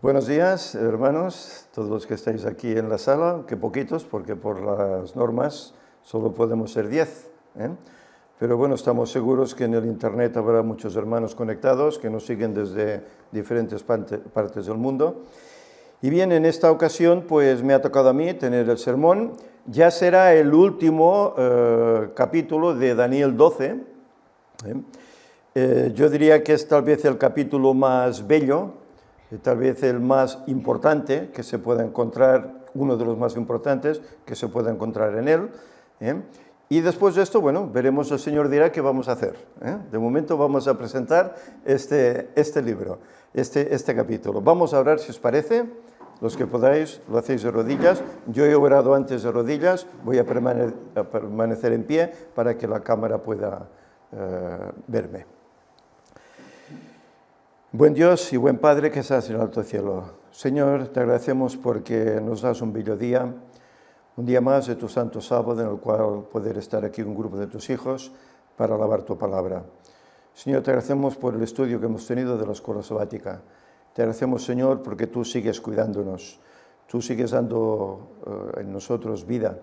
Buenos días, hermanos, todos los que estáis aquí en la sala, que poquitos, porque por las normas solo podemos ser 10. Pero bueno, estamos seguros que en el internet habrá muchos hermanos conectados que nos siguen desde diferentes partes del mundo. Y bien, en esta ocasión pues me ha tocado a mí tener el sermón. Ya será el último capítulo de Daniel 12. Yo diría que es tal vez el capítulo más bello, tal vez el más importante que se pueda encontrar, uno de los más importantes que se pueda encontrar en él. Y después de esto, bueno, veremos, el Señor dirá qué vamos a hacer. De momento vamos a presentar este libro, este capítulo. Vamos a orar, si os parece. Los que podáis, lo hacéis de rodillas. Yo he orado antes de rodillas, voy a permanecer en pie para que la cámara pueda verme. Buen Dios y buen Padre que estás en el alto cielo, Señor, te agradecemos porque nos das un bello día, un día más de tu santo sábado en el cual poder estar aquí un grupo de tus hijos para alabar tu palabra. Señor, te agradecemos por el estudio que hemos tenido de la escuela sabática. Te agradecemos, Señor, porque tú sigues cuidándonos, tú sigues dando en nosotros vida.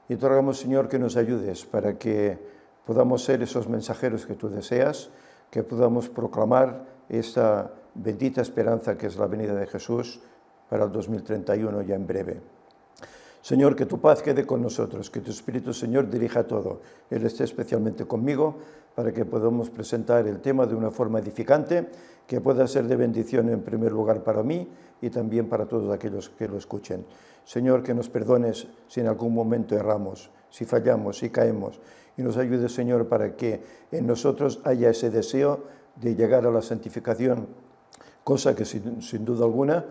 Y te rogamos, Señor, que nos ayudes para que podamos ser esos mensajeros que tú deseas, que podamos proclamar esta bendita esperanza que es la venida de Jesús para el 2031 ya en breve. Señor, que tu paz quede con nosotros, que tu Espíritu, Señor, dirija todo. Él esté especialmente conmigo para que podamos presentar el tema de una forma edificante, que pueda ser de bendición en primer lugar para mí y también para todos aquellos que lo escuchen. Señor, que nos perdones si en algún momento erramos, si fallamos, si caemos, y nos ayude, Señor, para que en nosotros haya ese deseo de llegar a la santificación, cosa que sin duda alguna,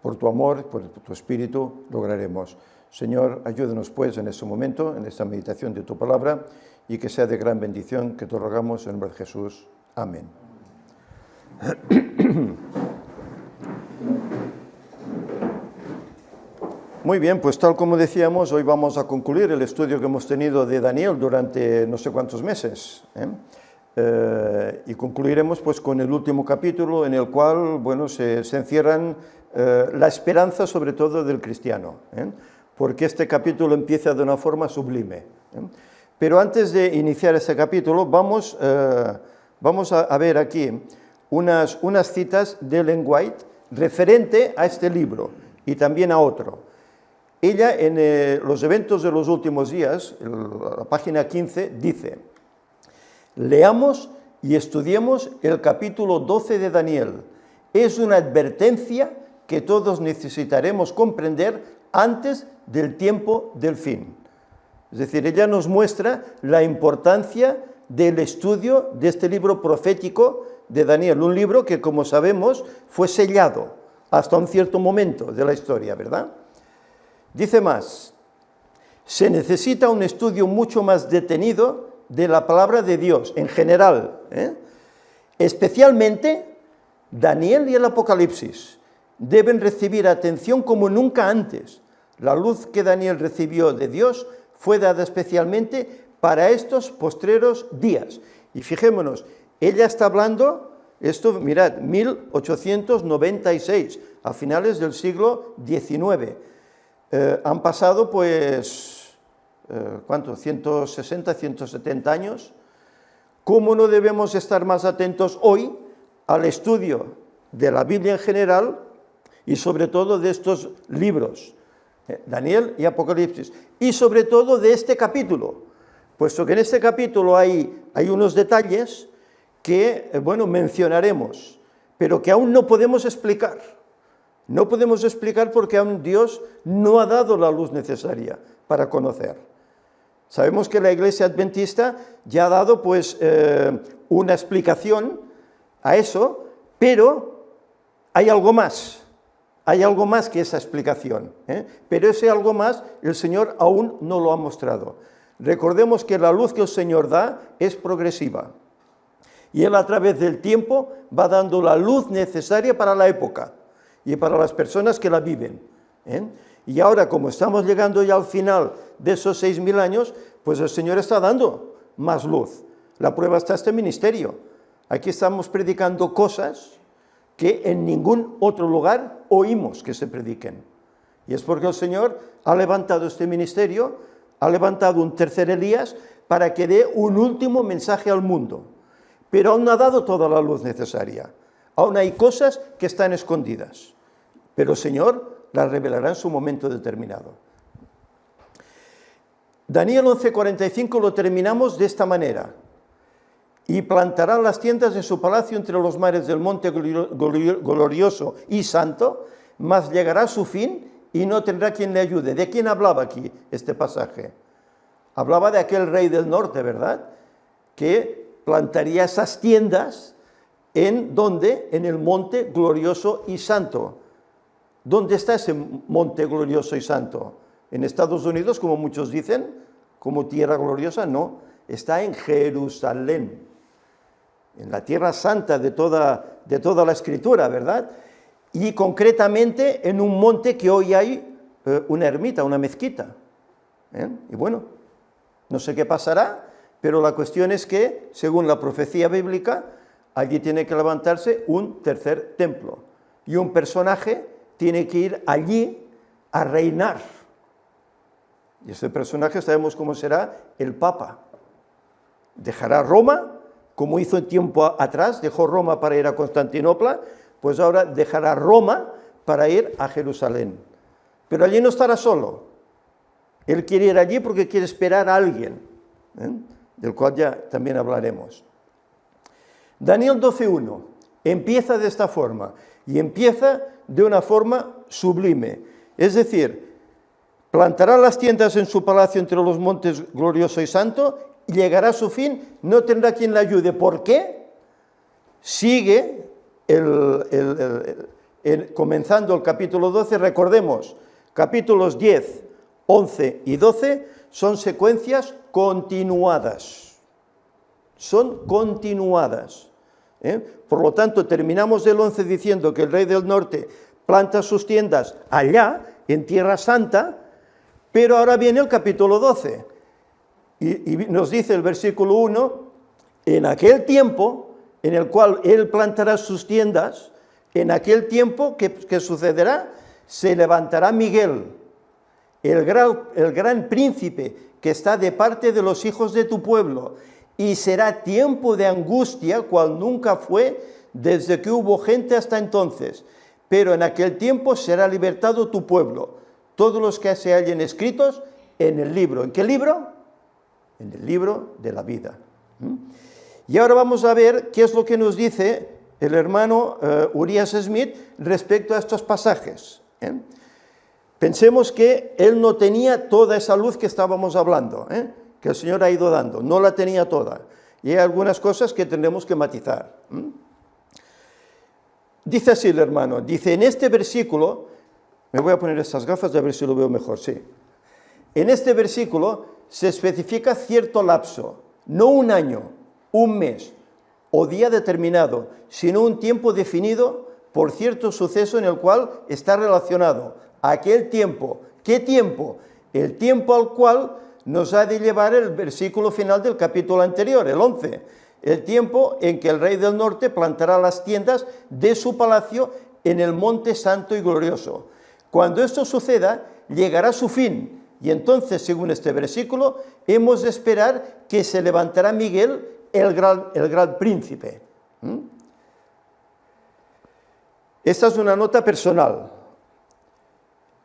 por tu amor, por tu Espíritu, lograremos. Señor, ayúdanos pues en este momento, en esta meditación de tu palabra, y que sea de gran bendición, que te rogamos en el nombre de Jesús. Amén. Muy bien, pues tal como decíamos, hoy vamos a concluir el estudio que hemos tenido de Daniel durante no sé cuántos meses, y concluiremos pues con el último capítulo en el cual, bueno, se encierran la esperanza sobre todo del cristiano, porque este capítulo empieza de una forma sublime. Pero antes de iniciar este capítulo vamos a ver aquí unas citas de Ellen White referente a este libro y también a otro. Ella en los eventos de los últimos días, en la página 15, dice: leamos y estudiemos el capítulo 12 de Daniel. Es una advertencia que todos necesitaremos comprender antes del tiempo del fin. Es decir, ella nos muestra la importancia del estudio de este libro profético de Daniel, un libro que, como sabemos, fue sellado hasta un cierto momento de la historia, ¿verdad? Dice más: se necesita un estudio mucho más detenido de la palabra de Dios en general, especialmente Daniel y el Apocalipsis deben recibir atención como nunca antes. La luz que Daniel recibió de Dios fue dada especialmente para estos postreros días. Y fijémonos, ella está hablando, esto, mirad, 1896, a finales del siglo XIX. Han pasado pues, ¿cuánto? 160, 170 años. ¿Cómo no debemos estar más atentos hoy al estudio de la Biblia en general y sobre todo de estos libros, Daniel y Apocalipsis, y sobre todo de este capítulo? Puesto que en este capítulo hay unos detalles que, bueno, mencionaremos, pero que aún no podemos explicar. No podemos explicar porque aún Dios no ha dado la luz necesaria para conocer. Sabemos que la Iglesia Adventista ya ha dado pues una explicación a eso, pero hay algo más que esa explicación, pero ese algo más el Señor aún no lo ha mostrado. Recordemos que la luz que el Señor da es progresiva, y Él a través del tiempo va dando la luz necesaria para la época y para las personas que la viven. Y ahora, como estamos llegando ya al final de esos 6.000 años, pues el Señor está dando más luz. La prueba está este ministerio. Aquí estamos predicando cosas que en ningún otro lugar oímos que se prediquen. Y es porque el Señor ha levantado este ministerio, ha levantado un tercer Elías para que dé un último mensaje al mundo. Pero aún no ha dado toda la luz necesaria. Aún hay cosas que están escondidas. Pero el Señor las revelará en su momento determinado. Daniel 11:45 lo terminamos de esta manera. Y plantará las tiendas de su palacio entre los mares del monte glorioso y santo, mas llegará a su fin y no tendrá quien le ayude. ¿De quién hablaba aquí este pasaje? Hablaba de aquel rey del norte, ¿verdad? Que plantaría esas tiendas ¿en dónde? En el monte glorioso y santo. ¿Dónde está ese monte glorioso y santo? ¿En Estados Unidos, como muchos dicen, como tierra gloriosa? No, está en Jerusalén, en la tierra santa de toda la Escritura, ¿verdad? Y concretamente en un monte que hoy hay una ermita, una mezquita. Y bueno, no sé qué pasará, pero la cuestión es que, según la profecía bíblica, allí tiene que levantarse un tercer templo. Y un personaje tiene que ir allí a reinar. Y ese personaje sabemos cómo será: el Papa. Dejará Roma, como hizo en tiempo atrás, dejó Roma para ir a Constantinopla, pues ahora dejará Roma para ir a Jerusalén. Pero allí no estará solo. Él quiere ir allí porque quiere esperar a alguien, del cual ya también hablaremos. Daniel 12:1 empieza de esta forma, y empieza de una forma sublime. Es decir, plantará las tiendas en su palacio entre los montes glorioso y santo, y llegará a su fin, no tendrá quien le ayude. ¿Por qué? Sigue comenzando el capítulo 12, recordemos, capítulos 10, 11 y 12 son secuencias continuadas. Son continuadas. Por lo tanto, terminamos el 11 diciendo que el rey del norte planta sus tiendas allá, en Tierra Santa, pero ahora viene el capítulo 12. Y nos dice el versículo 1, en aquel tiempo en el cual él plantará sus tiendas, en aquel tiempo, ¿qué sucederá? Se levantará Miguel, el gran príncipe que está de parte de los hijos de tu pueblo, y será tiempo de angustia cual nunca fue desde que hubo gente hasta entonces. Pero en aquel tiempo será libertado tu pueblo, todos los que se hallen escritos en el libro. ¿En qué libro? En el libro de la vida. Y ahora vamos a ver qué es lo que nos dice el hermano Urias Smith respecto a estos pasajes. Pensemos que él no tenía toda esa luz que estábamos hablando, que el Señor ha ido dando, no la tenía toda. Y hay algunas cosas que tendremos que matizar. Dice así el hermano, dice en este versículo, me voy a poner estas gafas a ver si lo veo mejor, sí. En este versículo se especifica cierto lapso, no un año, un mes o día determinado, sino un tiempo definido por cierto suceso en el cual está relacionado aquel tiempo. ¿Qué tiempo? El tiempo al cual nos ha de llevar el versículo final del capítulo anterior, el 11. El tiempo en que el rey del norte plantará las tiendas de su palacio en el monte santo y glorioso. Cuando esto suceda, llegará su fin. Y entonces, según este versículo, hemos de esperar que se levantará Miguel, el gran príncipe. Esta es una nota personal.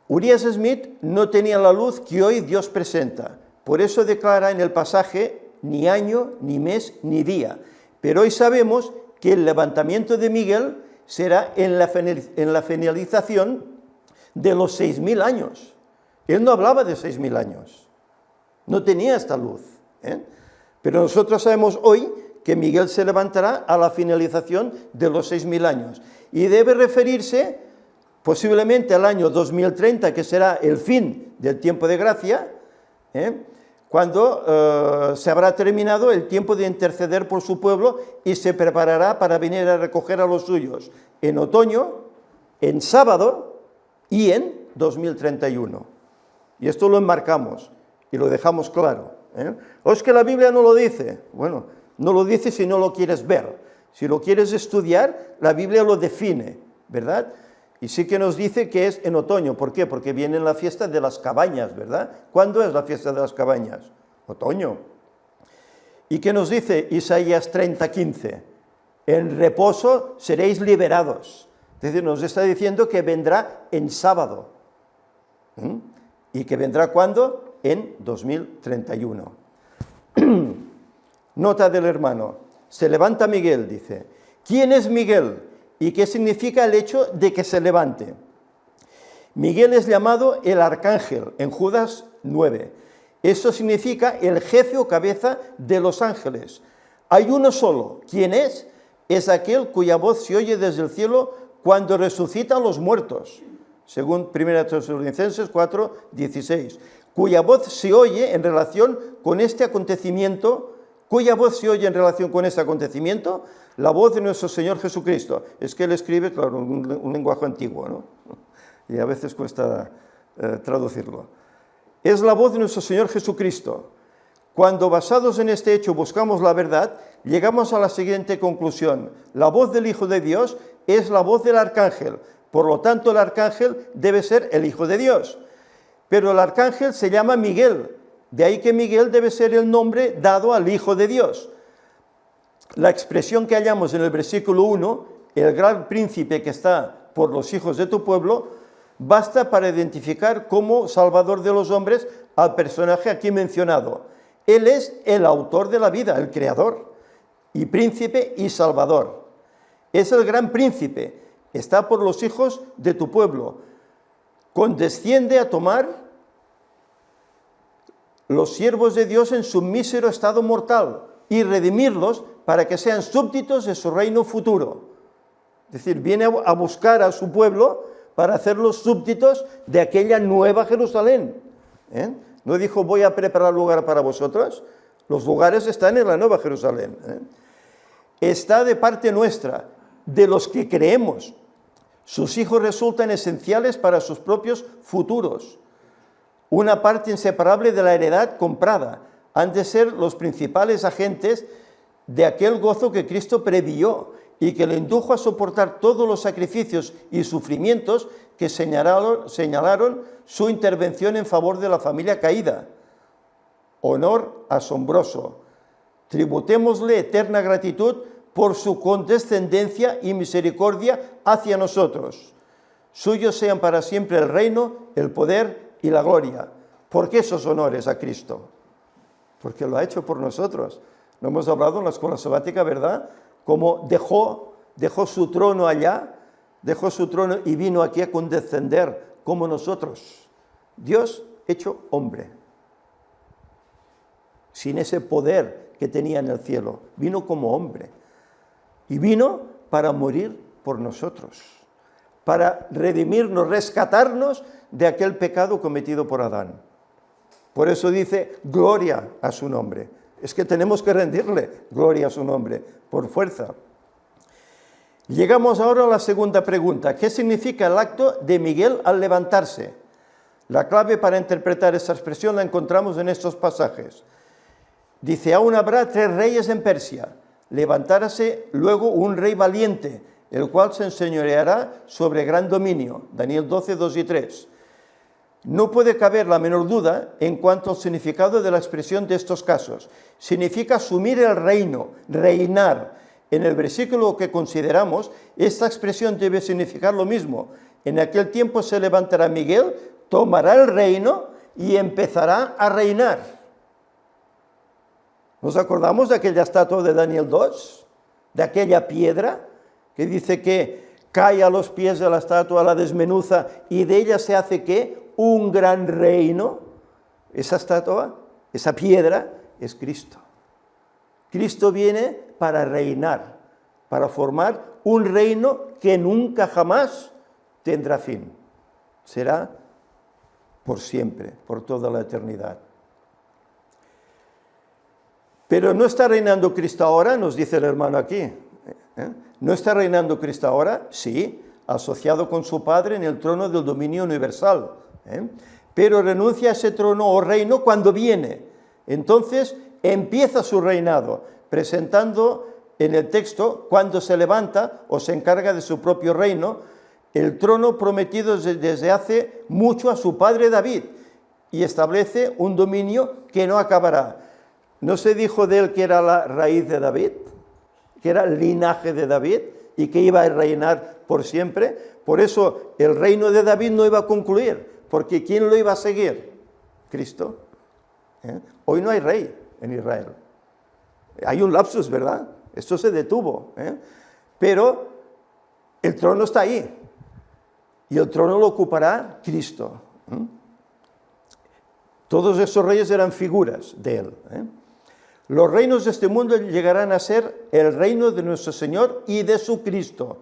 Urias Smith no tenía la luz que hoy Dios presenta. Por eso declara en el pasaje ni año, ni mes, ni día. Pero hoy sabemos que el levantamiento de Miguel será en la finalización de los 6.000 años. Él no hablaba de 6.000 años. No tenía esta luz. Pero nosotros sabemos hoy que Miguel se levantará a la finalización de los 6.000 años. Y debe referirse posiblemente al año 2030, que será el fin del tiempo de gracia, cuando se habrá terminado el tiempo de interceder por su pueblo y se preparará para venir a recoger a los suyos en otoño, en sábado y en 2031. Y esto lo enmarcamos y lo dejamos claro. ¿O es que la Biblia no lo dice? Bueno, no lo dice si no lo quieres ver. Si lo quieres estudiar, la Biblia lo define, ¿verdad? Y sí que nos dice que es en otoño. ¿Por qué? Porque viene la fiesta de las cabañas, ¿verdad? ¿Cuándo es la fiesta de las cabañas? Otoño. ¿Y qué nos dice Isaías 30:15? En reposo seréis liberados. Es decir, nos está diciendo que vendrá en sábado. ¿Y que vendrá cuándo? En 2031. Nota del hermano. Se levanta Miguel, dice. ¿Quién es Miguel? ¿Y qué significa el hecho de que se levante? Miguel es llamado el arcángel en Judas 9. Eso significa el jefe o cabeza de los ángeles. Hay uno solo. ¿Quién es? Es aquel cuya voz se oye desde el cielo cuando resucitan los muertos, según 1 Tesalonicenses 4:16, cuya voz se oye en relación con este acontecimiento. ¿Cuya voz se oye en relación con este acontecimiento? La voz de nuestro Señor Jesucristo. Es que él escribe, claro, un lenguaje antiguo, ¿no? Y a veces cuesta traducirlo. Es la voz de nuestro Señor Jesucristo. Cuando basados en este hecho buscamos la verdad, llegamos a la siguiente conclusión. La voz del Hijo de Dios es la voz del arcángel. Por lo tanto, el arcángel debe ser el Hijo de Dios. Pero el arcángel se llama Miguel. De ahí que Miguel debe ser el nombre dado al Hijo de Dios. La expresión que hallamos en el versículo 1, el gran príncipe que está por los hijos de tu pueblo, basta para identificar como Salvador de los hombres al personaje aquí mencionado. Él es el autor de la vida, el creador, y príncipe y salvador. Es el gran príncipe, está por los hijos de tu pueblo. Condesciende a tomar los siervos de Dios en su mísero estado mortal y redimirlos para que sean súbditos de su reino futuro. Es decir, viene a buscar a su pueblo para hacerlos súbditos de aquella nueva Jerusalén. No dijo, voy a preparar lugar para vosotros. Los lugares están en la nueva Jerusalén. Está de parte nuestra, de los que creemos. Sus hijos resultan esenciales para sus propios futuros. Una parte inseparable de la heredad comprada. Han de ser los principales agentes de aquel gozo que Cristo previó y que le indujo a soportar todos los sacrificios y sufrimientos que señalaron su intervención en favor de la familia caída. Honor asombroso. Tributémosle eterna gratitud por su condescendencia y misericordia hacia nosotros. Suyos sean para siempre el reino, el poder y la gloria. ¿Por qué esos honores a Cristo? Porque lo ha hecho por nosotros. Lo hemos hablado en la escuela sabática, ¿verdad? Como dejó su trono allá, dejó su trono y vino aquí a condescender como nosotros. Dios hecho hombre, sin ese poder que tenía en el cielo, vino como hombre. Y vino para morir por nosotros, para redimirnos, rescatarnos de aquel pecado cometido por Adán. Por eso dice, gloria a su nombre. Es que tenemos que rendirle gloria a su nombre, por fuerza. Llegamos ahora a la segunda pregunta. ¿Qué significa el acto de Miguel al levantarse? La clave para interpretar esta expresión la encontramos en estos pasajes. Dice, aún habrá 3 reyes en Persia. Levantárase luego un rey valiente, el cual se enseñoreará sobre gran dominio. Daniel 12, 2 y 3. No puede caber la menor duda en cuanto al significado de la expresión de estos casos. Significa asumir el reino, reinar. En el versículo que consideramos, esta expresión debe significar lo mismo. En aquel tiempo se levantará Miguel, tomará el reino y empezará a reinar. ¿Nos acordamos de aquella estatua de Daniel 2? De aquella piedra que dice que cae a los pies de la estatua, la desmenuza y de ella se hace ¿qué? Un gran reino. Esa estatua, esa piedra, es Cristo. Cristo viene para reinar, para formar un reino que nunca jamás tendrá fin. Será por siempre, por toda la eternidad. Pero no está reinando Cristo ahora, nos dice el hermano aquí. ¿No está reinando Cristo ahora? Sí, asociado con su Padre en el trono del dominio universal. Pero renuncia a ese trono o reino cuando viene. Entonces empieza su reinado, presentando en el texto, cuando se levanta o se encarga de su propio reino, el trono prometido desde hace mucho a su padre David, y establece un dominio que no acabará. ¿No se dijo de él que era la raíz de David? Que era el linaje de David y que iba a reinar por siempre. Por eso el reino de David no iba a concluir, porque ¿quién lo iba a seguir? Cristo. Hoy no hay rey en Israel. Hay un lapsus, ¿verdad? Esto se detuvo. Pero el trono está ahí. Y el trono lo ocupará Cristo. Todos esos reyes eran figuras de él. Los reinos de este mundo llegarán a ser el reino de nuestro Señor y de su Cristo.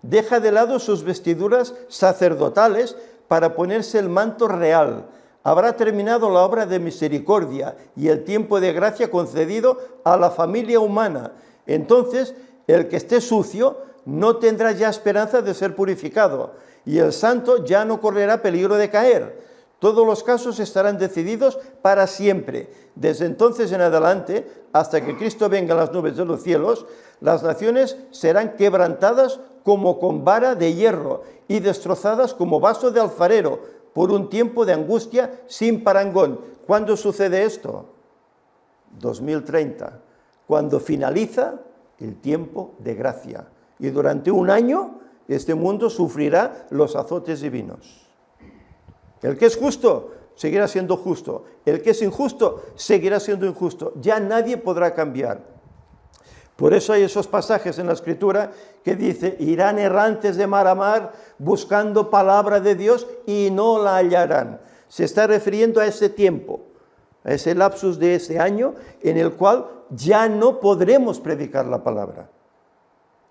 Deja de lado sus vestiduras sacerdotales para ponerse el manto real. Habrá terminado la obra de misericordia y el tiempo de gracia concedido a la familia humana. Entonces, el que esté sucio no tendrá ya esperanza de ser purificado, y el santo ya no correrá peligro de caer. Todos los casos estarán decididos para siempre. Desde entonces en adelante, hasta que Cristo venga en las nubes de los cielos, las naciones serán quebrantadas como con vara de hierro y destrozadas como vaso de alfarero por un tiempo de angustia sin parangón. ¿Cuándo sucede esto? 2030, cuando finaliza el tiempo de gracia. Y durante un año este mundo sufrirá los azotes divinos. El que es justo seguirá siendo justo. El que es injusto seguirá siendo injusto. Ya nadie podrá cambiar. Por eso hay esos pasajes en la Escritura que dice, irán errantes de mar a mar buscando palabra de Dios y no la hallarán. Se está refiriendo a ese tiempo, a ese lapsus de ese año en el cual ya no podremos predicar la palabra.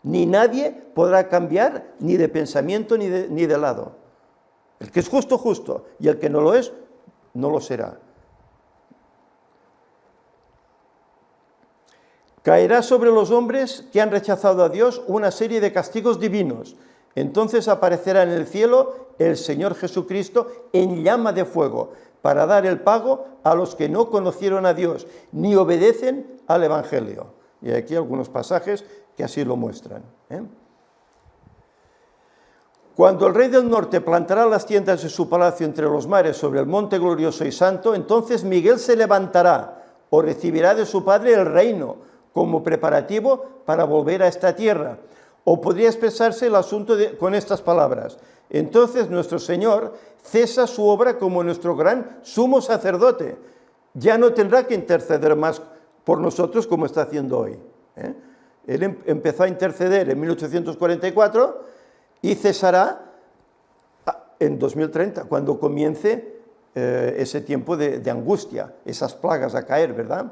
Ni nadie podrá cambiar ni de pensamiento ni de lado. El que es justo, justo, y el que no lo es, no lo será. Caerá sobre los hombres que han rechazado a Dios una serie de castigos divinos. Entonces aparecerá en el cielo el Señor Jesucristo en llama de fuego, para dar el pago a los que no conocieron a Dios, ni obedecen al Evangelio. Y aquí algunos pasajes que así lo muestran. Cuando el rey del norte plantará las tiendas de su palacio entre los mares sobre el monte glorioso y santo, entonces Miguel se levantará o recibirá de su padre el reino como preparativo para volver a esta tierra. O podría expresarse el asunto con estas palabras: entonces nuestro Señor cesa su obra como nuestro gran sumo sacerdote. Ya no tendrá que interceder más por nosotros como está haciendo hoy. Él empezó a interceder en 1844 y cesará en 2030, cuando comience ese tiempo de angustia, esas plagas a caer, ¿verdad?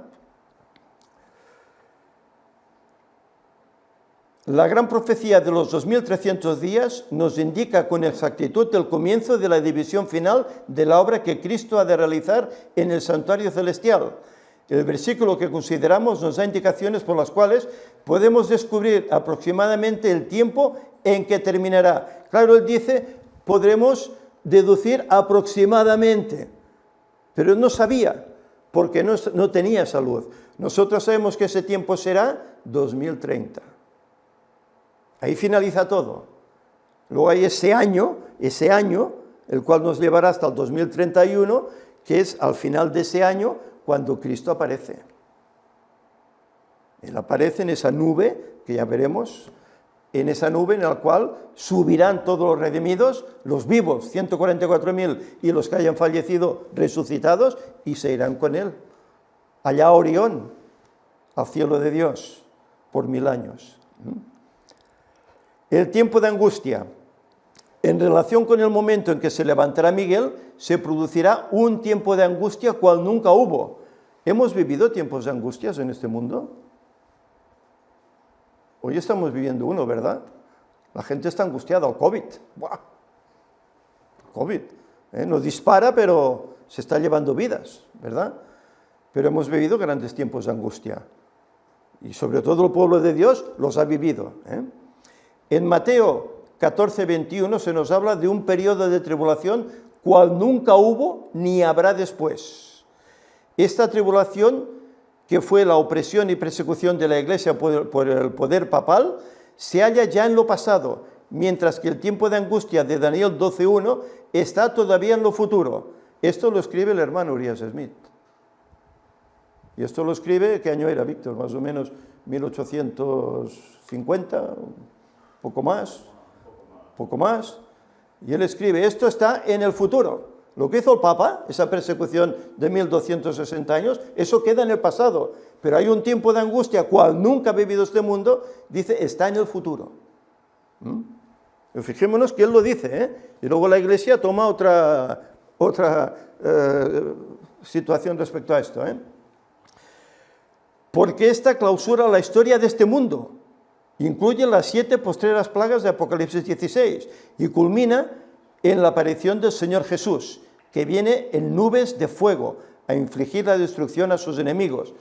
La gran profecía de los 2300 días nos indica con exactitud el comienzo de la división final de la obra que Cristo ha de realizar en el santuario celestial. El versículo que consideramos nos da indicaciones por las cuales podemos descubrir aproximadamente el tiempo en que terminará. Claro, él dice, podremos deducir aproximadamente, pero no sabía, porque no tenía salud. Nosotros sabemos que ese tiempo será 2030. Ahí finaliza todo. Luego hay ese año, el cual nos llevará hasta el 2031, que es al final de ese año cuando Cristo aparece. Él aparece en esa nube, que ya veremos, en esa nube en la cual subirán todos los redimidos, los vivos, 144.000, y los que hayan fallecido resucitados, y se irán con él, allá a Orión, al cielo de Dios, por 1000 años. El tiempo de angustia. En relación con el momento en que se levantará Miguel, se producirá un tiempo de angustia cual nunca hubo. ¿Hemos vivido tiempos de angustias en este mundo? Hoy estamos viviendo uno, ¿verdad? La gente está angustiada, el COVID. ¡Buah! COVID. Nos dispara, pero se está llevando vidas, ¿verdad? Pero hemos vivido grandes tiempos de angustia. Y sobre todo el pueblo de Dios los ha vivido. En Mateo 14:21 se nos habla de un periodo de tribulación cual nunca hubo ni habrá después. Esta tribulación que fue la opresión y persecución de la Iglesia por el poder papal, se halla ya en lo pasado, mientras que el tiempo de angustia de Daniel 12:1 está todavía en lo futuro. Esto lo escribe el hermano Urias Smith. Y esto lo escribe, ¿qué año era, Víctor? Más o menos 1850, poco más. Y él escribe, esto está en el futuro. Lo que hizo el Papa, esa persecución de 1260 años, eso queda en el pasado. Pero hay un tiempo de angustia, cual nunca ha vivido este mundo, dice, está en el futuro. Fijémonos que él lo dice, ¿eh? Y luego la Iglesia toma otra situación respecto a esto, ¿eh? Porque esta clausura la historia de este mundo, incluye las 7 postreras plagas de Apocalipsis 16 y culmina en la aparición del Señor Jesús, que viene en nubes de fuego a infligir la destrucción a sus enemigos.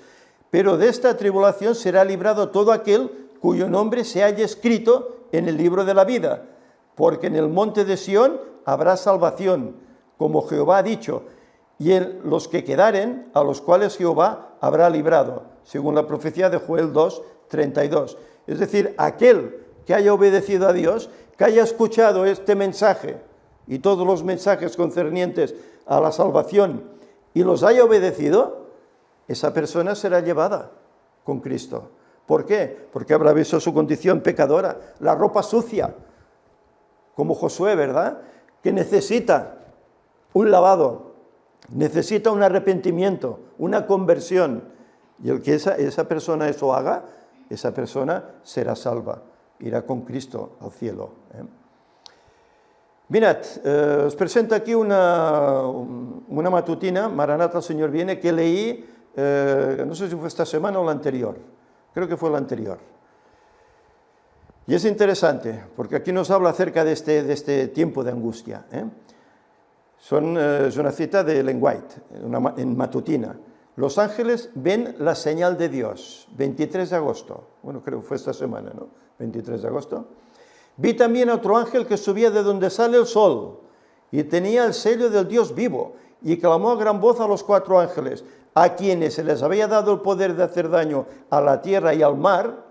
Pero de esta tribulación será librado todo aquel cuyo nombre se haya escrito en el libro de la vida, porque en el monte de Sión habrá salvación, como Jehová ha dicho, y en los que quedaren, a los cuales Jehová habrá librado, según la profecía de Joel 2:32. Es decir, aquel que haya obedecido a Dios, que haya escuchado este mensaje y todos los mensajes concernientes a la salvación y los haya obedecido, esa persona será llevada con Cristo. ¿Por qué? Porque habrá visto su condición pecadora, la ropa sucia, como Josué, ¿verdad? Que necesita un lavado, necesita un arrepentimiento, una conversión. Y el que esa persona eso haga, esa persona será salva, irá con Cristo al cielo. Mirad, os presento aquí una matutina, Maranatha, el Señor viene, que leí, no sé si fue esta semana o la anterior, creo que fue la anterior. Y es interesante, porque aquí nos habla acerca de este tiempo de angustia. Es una cita de Ellen White, en matutina. Los ángeles ven la señal de Dios, 23 de agosto. Bueno, creo que fue esta semana, ¿no? 23 de agosto. Vi también a otro ángel que subía de donde sale el sol y tenía el sello del Dios vivo y clamó a gran voz a los 4 ángeles, a quienes se les había dado el poder de hacer daño a la tierra y al mar,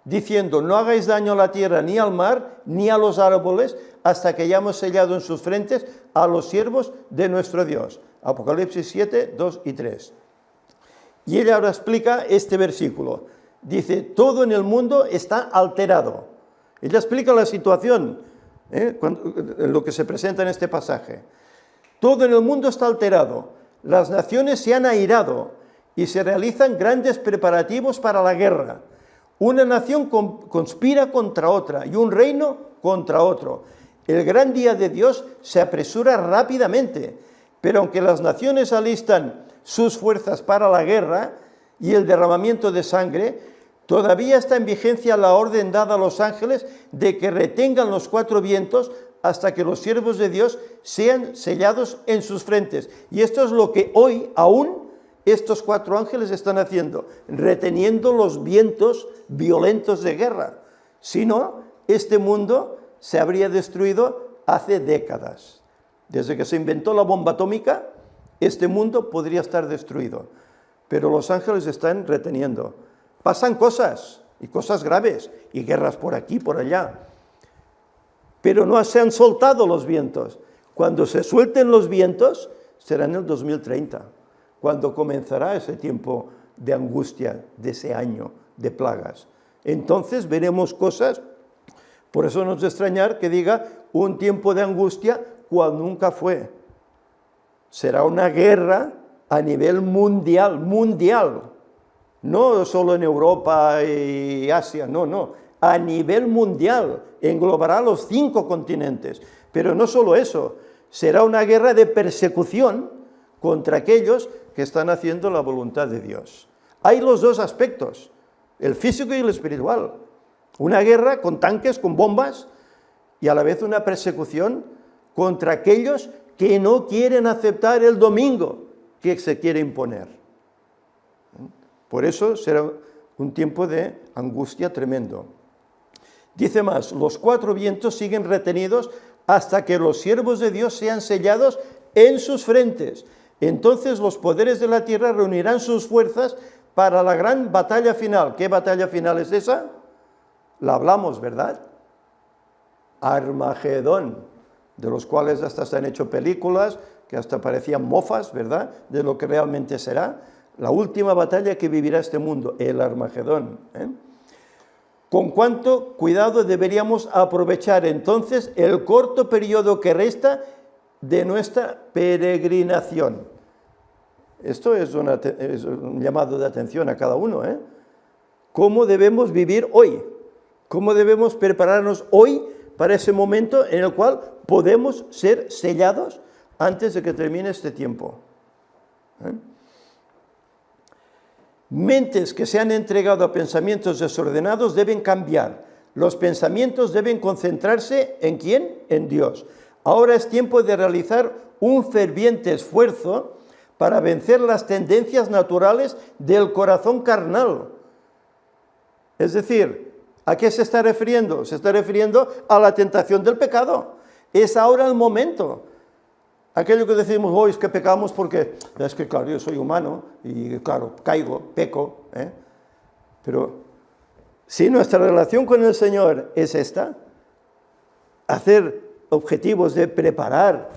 diciendo, no hagáis daño a la tierra ni al mar ni a los árboles hasta que hayamos sellado en sus frentes a los siervos de nuestro Dios. Apocalipsis 7, 2 y 3. Y ella ahora explica este versículo. Dice, todo en el mundo está alterado. Ella explica la situación, en lo que se presenta en este pasaje. Todo en el mundo está alterado. Las naciones se han airado y se realizan grandes preparativos para la guerra. Una nación conspira contra otra y un reino contra otro. El gran día de Dios se apresura rápidamente, pero aunque las naciones alistan sus fuerzas para la guerra y el derramamiento de sangre, todavía está en vigencia la orden dada a los ángeles de que retengan los 4 vientos hasta que los siervos de Dios sean sellados en sus frentes. Y esto es lo que hoy aún estos 4 ángeles están haciendo, reteniendo los vientos violentos de guerra. Si no, este mundo se habría destruido hace décadas. Desde que se inventó la bomba atómica, este mundo podría estar destruido. Pero los ángeles están reteniendo. Pasan cosas, y cosas graves, y guerras por aquí, por allá. Pero no se han soltado los vientos. Cuando se suelten los vientos, será en el 2030, cuando comenzará ese tiempo de angustia, de ese año de plagas. Entonces veremos cosas, por eso no es de extrañar que diga un tiempo de angustia cual nunca fue. Será una guerra a nivel mundial, no solo en Europa y Asia, no, a nivel mundial, englobará los 5 continentes. Pero no solo eso, será una guerra de persecución contra aquellos que están haciendo la voluntad de Dios. Hay los 2 aspectos, el físico y el espiritual. Una guerra con tanques, con bombas, y a la vez una persecución contra aquellos que no quieren aceptar el domingo que se quiere imponer. Por eso será un tiempo de angustia tremendo. Dice más, los 4 vientos siguen retenidos hasta que los siervos de Dios sean sellados en sus frentes. Entonces los poderes de la tierra reunirán sus fuerzas para la gran batalla final. ¿Qué batalla final es esa? La hablamos, ¿verdad? Armagedón, de los cuales hasta se han hecho películas, que hasta parecían mofas, ¿verdad?, de lo que realmente será. La última batalla que vivirá este mundo, el Armagedón. ¿Con cuánto cuidado deberíamos aprovechar entonces el corto periodo que resta de nuestra peregrinación? Esto es un llamado de atención a cada uno, ¿Cómo debemos vivir hoy? ¿Cómo debemos prepararnos hoy para ese momento en el cual podemos ser sellados antes de que termine este tiempo? Mentes que se han entregado a pensamientos desordenados deben cambiar. Los pensamientos deben concentrarse ¿en quién? En Dios. Ahora es tiempo de realizar un ferviente esfuerzo para vencer las tendencias naturales del corazón carnal. Es decir, ¿a qué se está refiriendo? Se está refiriendo a la tentación del pecado. Es ahora el momento. Aquello que decimos hoy es que pecamos porque, es que claro, yo soy humano y claro, caigo, peco, Pero si nuestra relación con el Señor es esta, hacer objetivos de preparar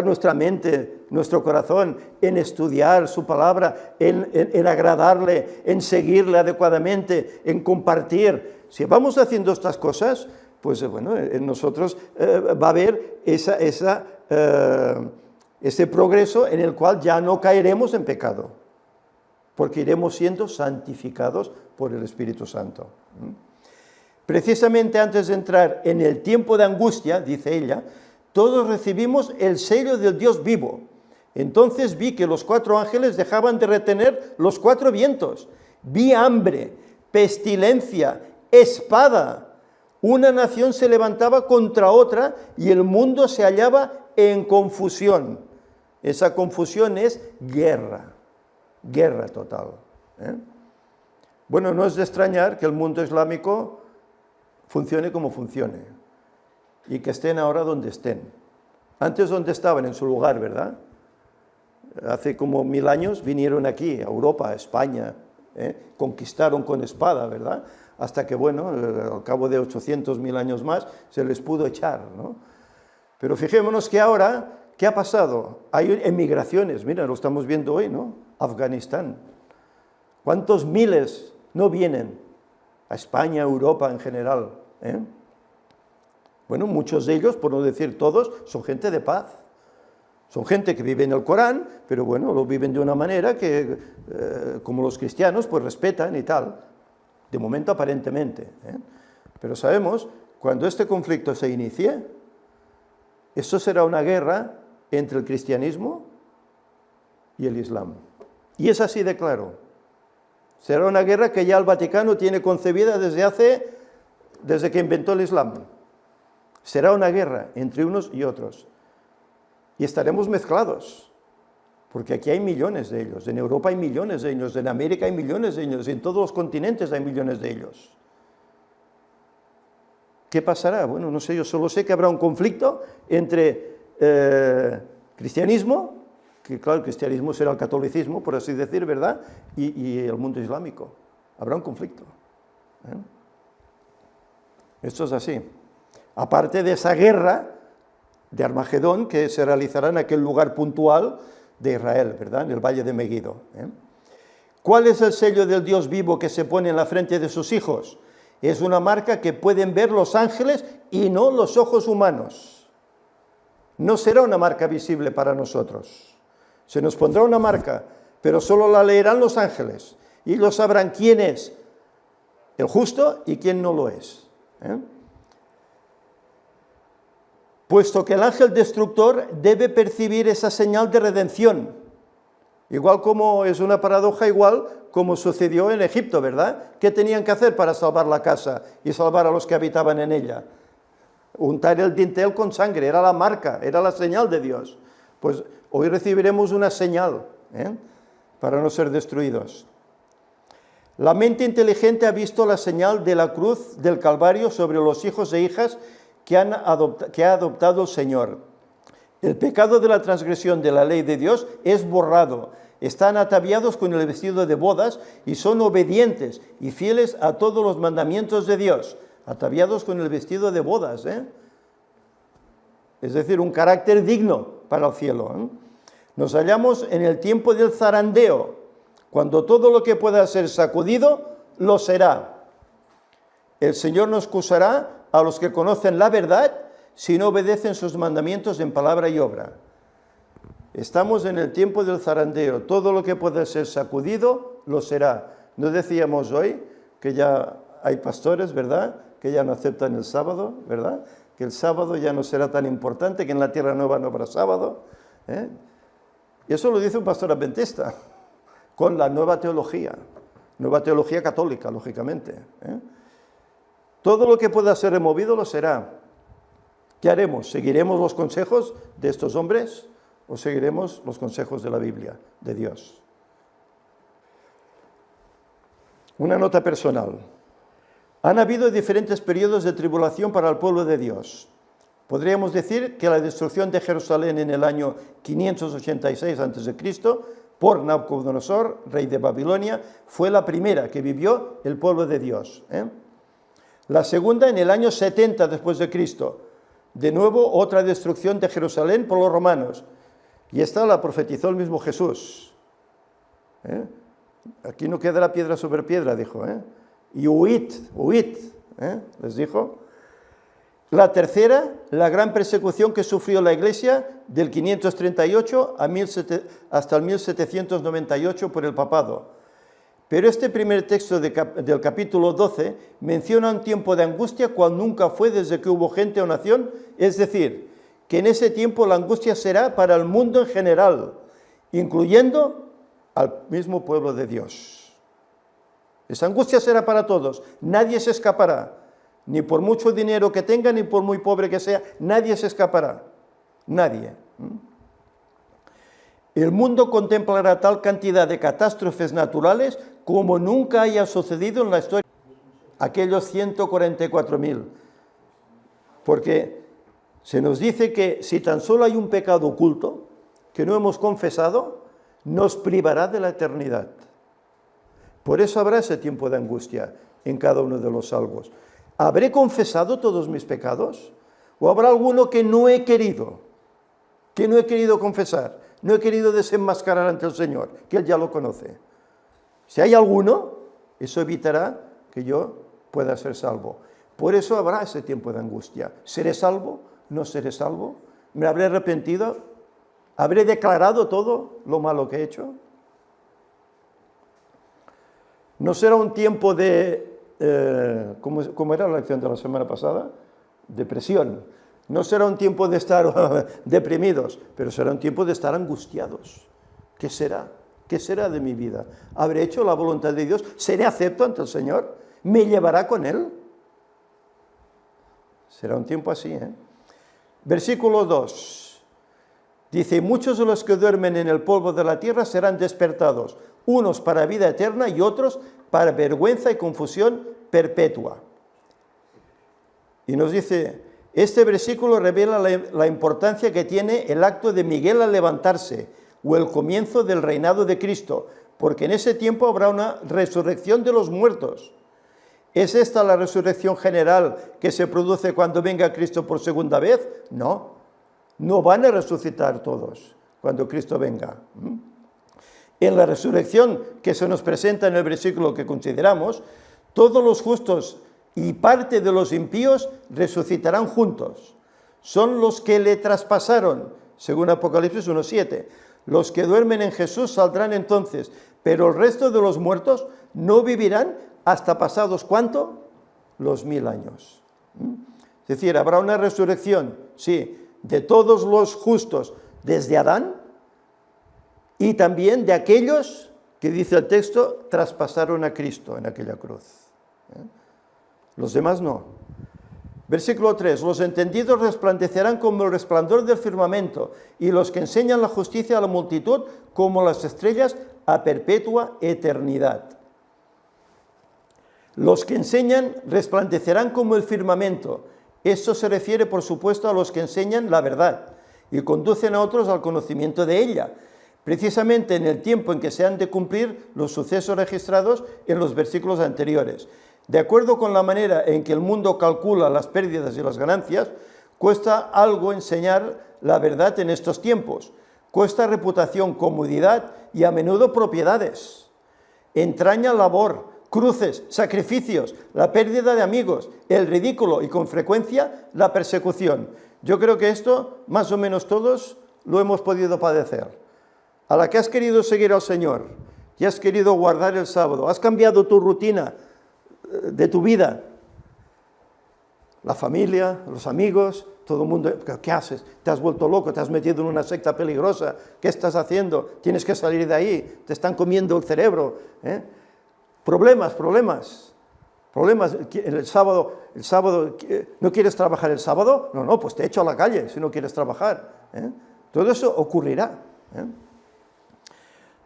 nuestra mente, nuestro corazón, en estudiar su palabra, en agradarle, en seguirle adecuadamente, en compartir. Si vamos haciendo estas cosas, pues bueno, en nosotros va a haber ese progreso en el cual ya no caeremos en pecado, porque iremos siendo santificados por el Espíritu Santo. Precisamente antes de entrar en el tiempo de angustia, dice ella, todos recibimos el sello del Dios vivo. Entonces vi que los 4 ángeles dejaban de retener los 4 vientos. Vi hambre, pestilencia, espada. Una nación se levantaba contra otra y el mundo se hallaba en confusión. Esa confusión es guerra total. Bueno, no es de extrañar que el mundo islámico funcione como funcione y que estén ahora donde estén. Antes donde estaban, en su lugar, ¿verdad? Hace como 1000 años vinieron aquí, a Europa, a España, conquistaron con espada, ¿verdad? Hasta que, bueno, al cabo de 800.000 años más, se les pudo echar, ¿no? Pero fijémonos que ahora, ¿qué ha pasado? Hay emigraciones, mira, lo estamos viendo hoy, ¿no? Afganistán. ¿Cuántos miles no vienen a España, a Europa en general? Bueno, muchos de ellos, por no decir todos, son gente de paz. Son gente que vive en el Corán, pero bueno, lo viven de una manera que, como los cristianos, pues respetan y tal. De momento, aparentemente. Pero sabemos, cuando este conflicto se inicie, esto será una guerra entre el cristianismo y el Islam. Y es así de claro. Será una guerra que ya el Vaticano tiene concebida desde que inventó el Islam. Será una guerra entre unos y otros. Y estaremos mezclados, porque aquí hay millones de ellos, en Europa hay millones de ellos, en América hay millones de ellos, en todos los continentes hay millones de ellos. ¿Qué pasará? Bueno, no sé, yo solo sé que habrá un conflicto entre cristianismo, que claro, el cristianismo será el catolicismo, por así decir, ¿verdad?, y el mundo islámico. Habrá un conflicto. Esto es así. Aparte de esa guerra de Armagedón que se realizará en aquel lugar puntual de Israel, ¿verdad?, en el valle de Megiddo. ¿Cuál es el sello del Dios vivo que se pone en la frente de sus hijos? Es una marca que pueden ver los ángeles y no los ojos humanos. No será una marca visible para nosotros. Se nos pondrá una marca, pero solo la leerán los ángeles y ellos sabrán quién es el justo y quién no lo es. Puesto que el ángel destructor debe percibir esa señal de redención, igual como es una paradoja, igual como sucedió en Egipto, ¿verdad? ¿Qué tenían que hacer para salvar la casa y salvar a los que habitaban en ella? Untar el dintel con sangre, era la marca, era la señal de Dios. Pues hoy recibiremos una señal, para no ser destruidos. La mente inteligente ha visto la señal de la cruz del Calvario sobre los hijos e hijas que ha adoptado el Señor. El pecado de la transgresión de la ley de Dios es borrado Están ataviados con el vestido de bodas y son obedientes y fieles a todos los mandamientos de Dios. Ataviados con el vestido de bodas, Es decir, un carácter digno para el cielo. Nos hallamos en el tiempo del zarandeo, cuando todo lo que pueda ser sacudido, lo será. El Señor no excusará a los que conocen la verdad si no obedecen sus mandamientos en palabra y obra. Estamos en el tiempo del zarandeo. Todo lo que pueda ser sacudido, lo será. ¿No decíamos hoy que ya hay pastores, verdad?, que ya no aceptan el sábado, ¿verdad?, que el sábado ya no será tan importante, que en la tierra nueva no habrá sábado. Y eso lo dice un pastor adventista, con la nueva teología católica, lógicamente. Todo lo que pueda ser removido lo será. ¿Qué haremos? ¿Seguiremos los consejos de estos hombres o seguiremos los consejos de la Biblia, de Dios? Una nota personal. Han habido diferentes periodos de tribulación para el pueblo de Dios. Podríamos decir que la destrucción de Jerusalén en el año 586 a.C. por Nabucodonosor, rey de Babilonia, fue la primera que vivió el pueblo de Dios. La segunda en el año 70 después de Cristo. De nuevo, otra destrucción de Jerusalén por los romanos. Y esta la profetizó el mismo Jesús. Aquí no quedará piedra sobre piedra, dijo. Y huid, les dijo. La tercera, la gran persecución que sufrió la Iglesia del 538 hasta el 1798 por el papado. Pero este primer texto del capítulo 12 menciona un tiempo de angustia cual nunca fue desde que hubo gente o nación, es decir, que en ese tiempo la angustia será para el mundo en general, incluyendo al mismo pueblo de Dios. Esa angustia será para todos, nadie se escapará, ni por mucho dinero que tenga, ni por muy pobre que sea, nadie se escapará, nadie. El mundo contemplará tal cantidad de catástrofes naturales como nunca haya sucedido en la historia. Aquellos 144.000. Porque se nos dice que si tan solo hay un pecado oculto que no hemos confesado, nos privará de la eternidad. Por eso habrá ese tiempo de angustia en cada uno de los salvos. ¿Habré confesado todos mis pecados? ¿O habrá alguno que no he querido confesar? No he querido desenmascarar ante el Señor, que Él ya lo conoce. Si hay alguno, eso evitará que yo pueda ser salvo. Por eso habrá ese tiempo de angustia. ¿Seré salvo? ¿No seré salvo? ¿Me habré arrepentido? ¿Habré declarado todo lo malo que he hecho? ¿No será un tiempo de, ¿cómo era la lección de la semana pasada? Depresión. No será un tiempo de estar deprimidos, pero será un tiempo de estar angustiados. ¿Qué será? ¿Qué será de mi vida? ¿Habré hecho la voluntad de Dios? ¿Seré acepto ante el Señor? ¿Me llevará con Él? Será un tiempo así, Versículo 2. Dice, muchos de los que duermen en el polvo de la tierra serán despertados, unos para vida eterna y otros para vergüenza y confusión perpetua. Y nos dice, este versículo revela la importancia que tiene el acto de Miguel al levantarse, o el comienzo del reinado de Cristo, porque en ese tiempo habrá una resurrección de los muertos. ¿Es esta la resurrección general que se produce cuando venga Cristo por segunda vez? No, no van a resucitar todos cuando Cristo venga. En la resurrección que se nos presenta en el versículo que consideramos, todos los justos y parte de los impíos resucitarán juntos. Son los que le traspasaron, según Apocalipsis 1:7. Los que duermen en Jesús saldrán entonces, pero el resto de los muertos no vivirán hasta pasados, ¿cuánto? Los 1000 años. Es decir, habrá una resurrección, sí, de todos los justos desde Adán y también de aquellos que, dice el texto, traspasaron a Cristo en aquella cruz. Los demás no. Versículo 3, los entendidos resplandecerán como el resplandor del firmamento, y los que enseñan la justicia a la multitud como las estrellas a perpetua eternidad. Los que enseñan resplandecerán como el firmamento. Esto se refiere, por supuesto, a los que enseñan la verdad y conducen a otros al conocimiento de ella. precisamente en el tiempo en que se han de cumplir los sucesos registrados en los versículos anteriores. De acuerdo con la manera en que el mundo calcula las pérdidas y las ganancias, cuesta algo enseñar la verdad en estos tiempos. Cuesta reputación, comodidad y a menudo propiedades. Entraña labor, cruces, sacrificios, la pérdida de amigos, el ridículo y con frecuencia la persecución. Yo creo que esto más o menos todos lo hemos podido padecer. A la que has querido seguir al Señor y has querido guardar el sábado, has cambiado tu rutina de tu vida, la familia, los amigos, todo el mundo, ¿qué haces? ¿Te has vuelto loco? ¿Te has metido en una secta peligrosa? ¿Qué estás haciendo? Tienes que salir de ahí, te están comiendo el cerebro. Problemas. El sábado, ¿no quieres trabajar el sábado? No, pues te echo a la calle si no quieres trabajar. Todo eso ocurrirá.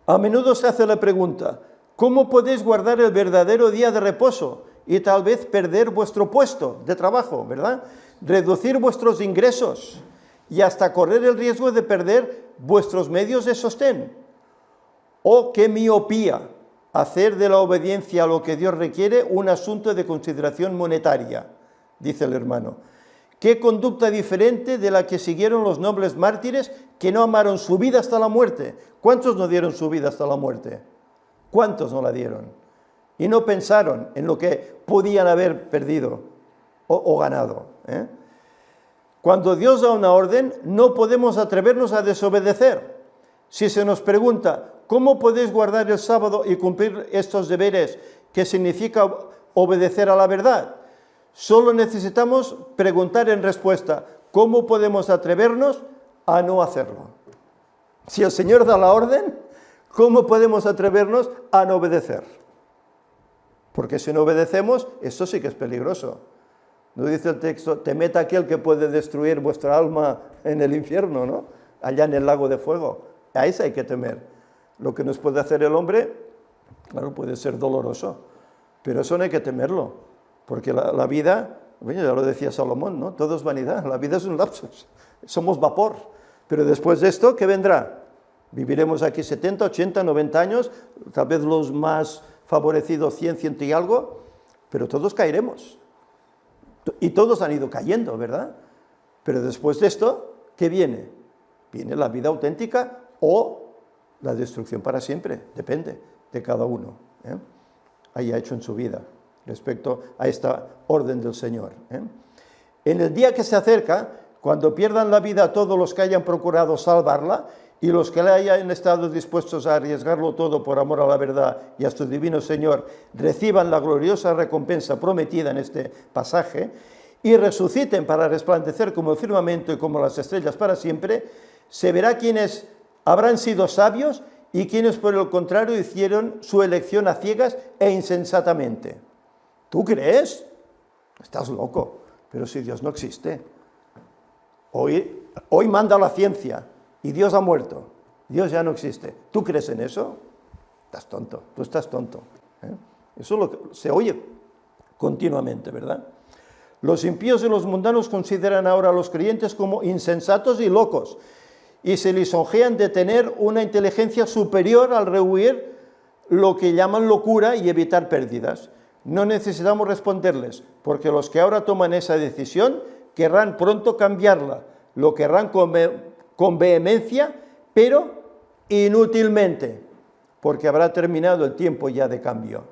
A menudo se hace la pregunta, ¿cómo podéis guardar el verdadero día de reposo y tal vez perder vuestro puesto de trabajo, ¿verdad? Reducir vuestros ingresos y hasta correr el riesgo de perder vuestros medios de sostén. ¡Oh, qué miopía! Hacer de la obediencia a lo que Dios requiere un asunto de consideración monetaria, dice el hermano. ¡Qué conducta diferente de la que siguieron los nobles mártires que no amaron su vida hasta la muerte! ¿Cuántos no dieron su vida hasta la muerte? ¿Cuántos no la dieron? Y no pensaron en lo que podían haber perdido o ganado. Cuando Dios da una orden, no podemos atrevernos a desobedecer. Si se nos pregunta, ¿cómo podéis guardar el sábado y cumplir estos deberes que significa obedecer a la verdad? Solo necesitamos preguntar en respuesta, ¿cómo podemos atrevernos a no hacerlo? Si el Señor da la orden, ¿cómo podemos atrevernos a no obedecer? Porque si no obedecemos, esto sí que es peligroso. ¿No dice el texto, temed a aquel que puede destruir vuestra alma en el infierno, ¿no? Allá en el lago de fuego? A ese hay que temer. Lo que nos puede hacer el hombre, claro, puede ser doloroso, pero eso no hay que temerlo, porque la vida, bueno, ya lo decía Salomón, ¿no? Todo es vanidad, la vida es un lapsus, somos vapor, pero después de esto, ¿qué vendrá? Viviremos aquí 70, 80, 90 años, tal vez los más favorecidos 100, 100 y algo, pero todos caeremos. Y todos han ido cayendo, ¿verdad? Pero después de esto, ¿qué viene? Viene la vida auténtica o la destrucción para siempre, depende de cada uno, haya hecho en su vida respecto a esta orden del Señor. En el día que se acerca, cuando pierdan la vida todos los que hayan procurado salvarla y los que le hayan estado dispuestos a arriesgarlo todo por amor a la verdad y a su divino Señor, reciban la gloriosa recompensa prometida en este pasaje y resuciten para resplandecer como el firmamento y como las estrellas para siempre, se verá quiénes habrán sido sabios y quienes por el contrario hicieron su elección a ciegas e insensatamente. ¿Tú crees? Estás loco, pero si Dios no existe. Hoy manda la ciencia y Dios ha muerto. Dios ya no existe. ¿Tú crees en eso? Estás tonto, tú estás tonto. Eso es lo que se oye continuamente, ¿verdad? Los impíos y los mundanos consideran ahora a los creyentes como insensatos y locos, y se lisonjean de tener una inteligencia superior al rehuir lo que llaman locura y evitar pérdidas. No necesitamos responderles, porque los que ahora toman esa decisión querrán pronto cambiarla, lo querrán con vehemencia, pero inútilmente, porque habrá terminado el tiempo ya de cambio.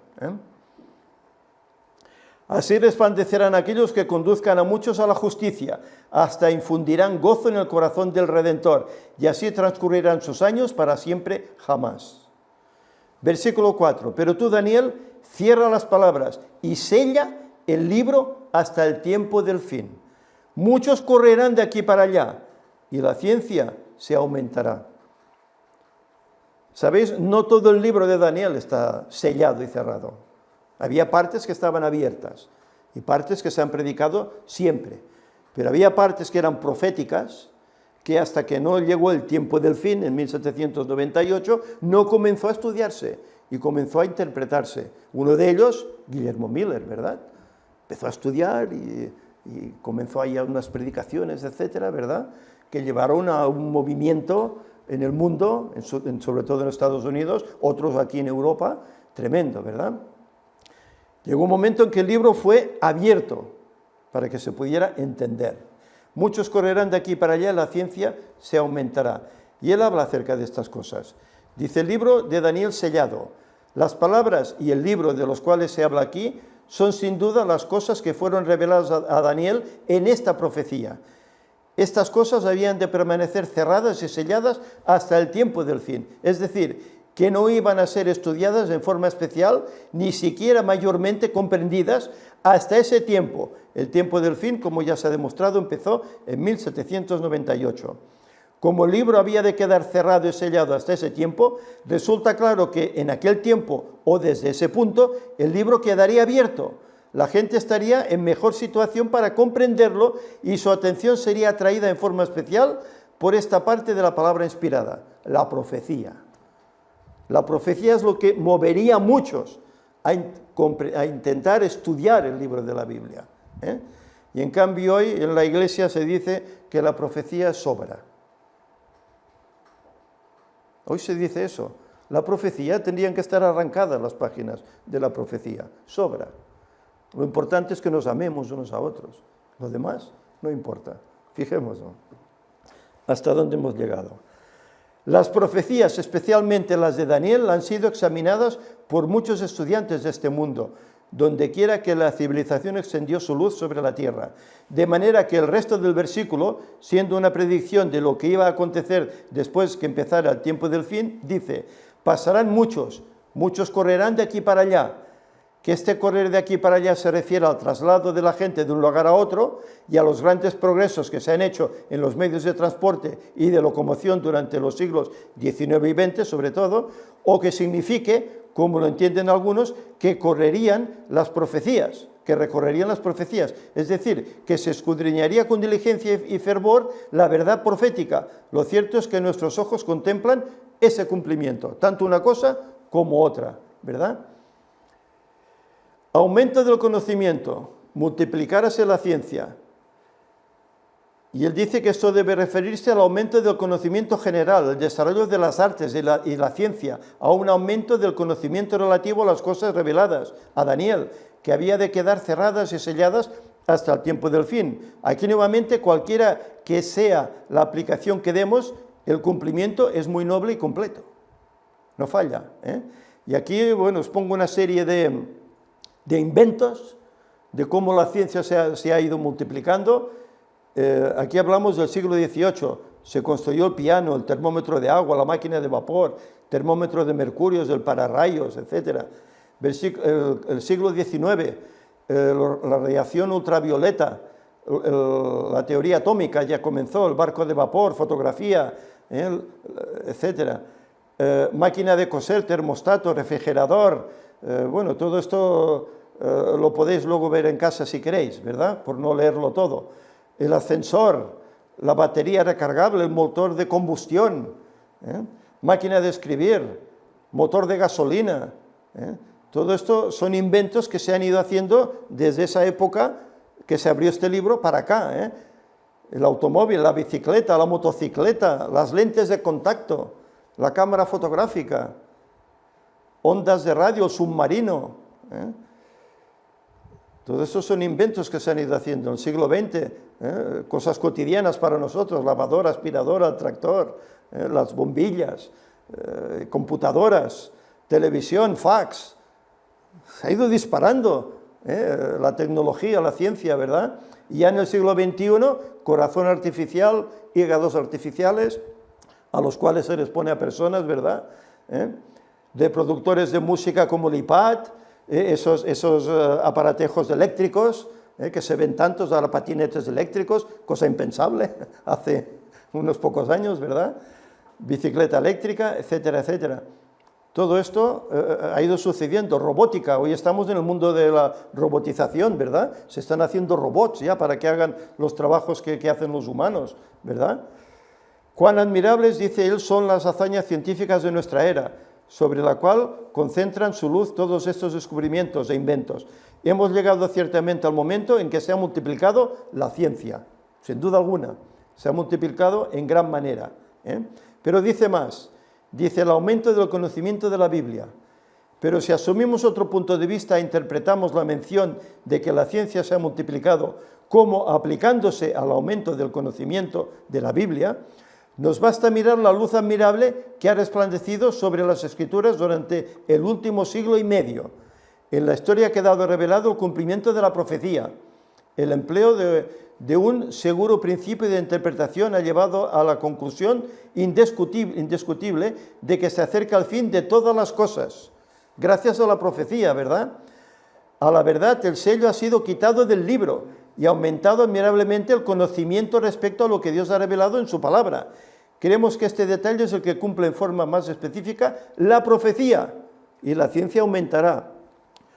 Así resplandecerán aquellos que conduzcan a muchos a la justicia, hasta infundirán gozo en el corazón del Redentor, y así transcurrirán sus años para siempre jamás. Versículo 4. Pero tú, Daniel, cierra las palabras y sella el libro hasta el tiempo del fin. Muchos correrán de aquí para allá, y la ciencia se aumentará. ¿Sabéis? No todo el libro de Daniel está sellado y cerrado. Había partes que estaban abiertas y partes que se han predicado siempre. Pero había partes que eran proféticas, que hasta que no llegó el tiempo del fin, en 1798, no comenzó a estudiarse y comenzó a interpretarse. Uno de ellos, Guillermo Miller, ¿verdad? Empezó a estudiar y comenzó a ir a unas predicaciones, etcétera, ¿verdad? Que llevaron a un movimiento en el mundo, sobre todo en Estados Unidos, otros aquí en Europa, tremendo, ¿verdad? Llegó un momento en que el libro fue abierto para que se pudiera entender. Muchos correrán de aquí para allá, la ciencia se aumentará. Y él habla acerca de estas cosas. Dice el libro de Daniel sellado. Las palabras y el libro de los cuales se habla aquí son sin duda las cosas que fueron reveladas a Daniel en esta profecía. Estas cosas habían de permanecer cerradas y selladas hasta el tiempo del fin. Es decir, que no iban a ser estudiadas en forma especial, ni siquiera mayormente comprendidas hasta ese tiempo. El tiempo del fin, como ya se ha demostrado, empezó en 1798. Como el libro había de quedar cerrado y sellado hasta ese tiempo, resulta claro que en aquel tiempo o desde ese punto el libro quedaría abierto. La gente estaría en mejor situación para comprenderlo y su atención sería atraída en forma especial por esta parte de la palabra inspirada, la profecía. La profecía es lo que movería a muchos a intentar estudiar el libro de la Biblia, ¿eh? Y en cambio hoy en la Iglesia se dice que la profecía sobra. Hoy se dice eso. La profecía, tendrían que estar arrancadas las páginas de la profecía. Sobra. Lo importante es que nos amemos unos a otros. Lo demás no importa. Fijémonos hasta dónde hemos llegado. Las profecías, especialmente las de Daniel, han sido examinadas por muchos estudiantes de este mundo, donde quiera que la civilización extendió su luz sobre la tierra. De manera que el resto del versículo, siendo una predicción de lo que iba a acontecer después que empezara el tiempo del fin, dice: pasarán muchos, muchos correrán de aquí para allá. Que este correr de aquí para allá se refiere al traslado de la gente de un lugar a otro y a los grandes progresos que se han hecho en los medios de transporte y de locomoción durante los siglos XIX y XX, sobre todo, o que signifique, como lo entienden algunos, que correrían las profecías, que recorrerían las profecías, es decir, que se escudriñaría con diligencia y fervor la verdad profética. Lo cierto es que nuestros ojos contemplan ese cumplimiento, tanto una cosa como otra, ¿verdad? Aumento del conocimiento, multiplicarse la ciencia. Y él dice que esto debe referirse al aumento del conocimiento general, el desarrollo de las artes y la ciencia, a un aumento del conocimiento relativo a las cosas reveladas a Daniel, que había de quedar cerradas y selladas hasta el tiempo del fin. Aquí nuevamente, cualquiera que sea la aplicación que demos, el cumplimiento es muy noble y completo. No falla, ¿eh? Y aquí, bueno, os pongo una serie de inventos, de cómo la ciencia se ha ido multiplicando. Aquí hablamos del siglo XVIII, se construyó el piano, el termómetro de agua, la máquina de vapor, termómetro de mercurio, el pararrayos, etc. El siglo XIX, la radiación ultravioleta, la teoría atómica ya comenzó, el barco de vapor, fotografía, etc. Máquina de coser, termostato, refrigerador, bueno, todo esto lo podéis luego ver en casa si queréis, ¿verdad? Por no leerlo todo. El ascensor, la batería recargable, el motor de combustión, máquina de escribir, motor de gasolina. Todo esto son inventos que se han ido haciendo desde esa época que se abrió este libro para acá. El automóvil, la bicicleta, la motocicleta, las lentes de contacto, la cámara fotográfica, ondas de radio, submarino. Todo eso son inventos que se han ido haciendo en el siglo XX, cosas cotidianas para nosotros, lavadora, aspiradora, tractor, las bombillas, computadoras, televisión, fax. Se ha ido disparando la tecnología, la ciencia, ¿verdad? Y ya en el siglo XXI, corazón artificial, hígados artificiales, a los cuales se les pone a personas, ¿verdad? De productores de música como el iPad, esos aparatejos eléctricos, que se ven tantos, ahora patinetes eléctricos, cosa impensable hace unos pocos años, ¿verdad? Bicicleta eléctrica, etcétera, etcétera. Todo esto ha ido sucediendo. Robótica, hoy estamos en el mundo de la robotización, ¿verdad? Se están haciendo robots ya para que hagan los trabajos que hacen los humanos, ¿verdad? Cuán admirables, dice él, son las hazañas científicas de nuestra era, sobre la cual concentran su luz todos estos descubrimientos e inventos. Hemos llegado ciertamente al momento en que se ha multiplicado la ciencia, sin duda alguna, se ha multiplicado en gran manera. Pero dice más, dice el aumento del conocimiento de la Biblia. Pero si asumimos otro punto de vista e interpretamos la mención de que la ciencia se ha multiplicado como aplicándose al aumento del conocimiento de la Biblia, nos basta mirar la luz admirable que ha resplandecido sobre las Escrituras durante el último siglo y medio. En la historia ha quedado revelado el cumplimiento de la profecía. El empleo de un seguro principio de interpretación ha llevado a la conclusión indiscutible de que se acerca el fin de todas las cosas. Gracias a la profecía, ¿verdad? A la verdad, el sello ha sido quitado del libro y ha aumentado admirablemente el conocimiento respecto a lo que Dios ha revelado en su palabra. Creemos que este detalle es el que cumple en forma más específica la profecía, y la ciencia aumentará,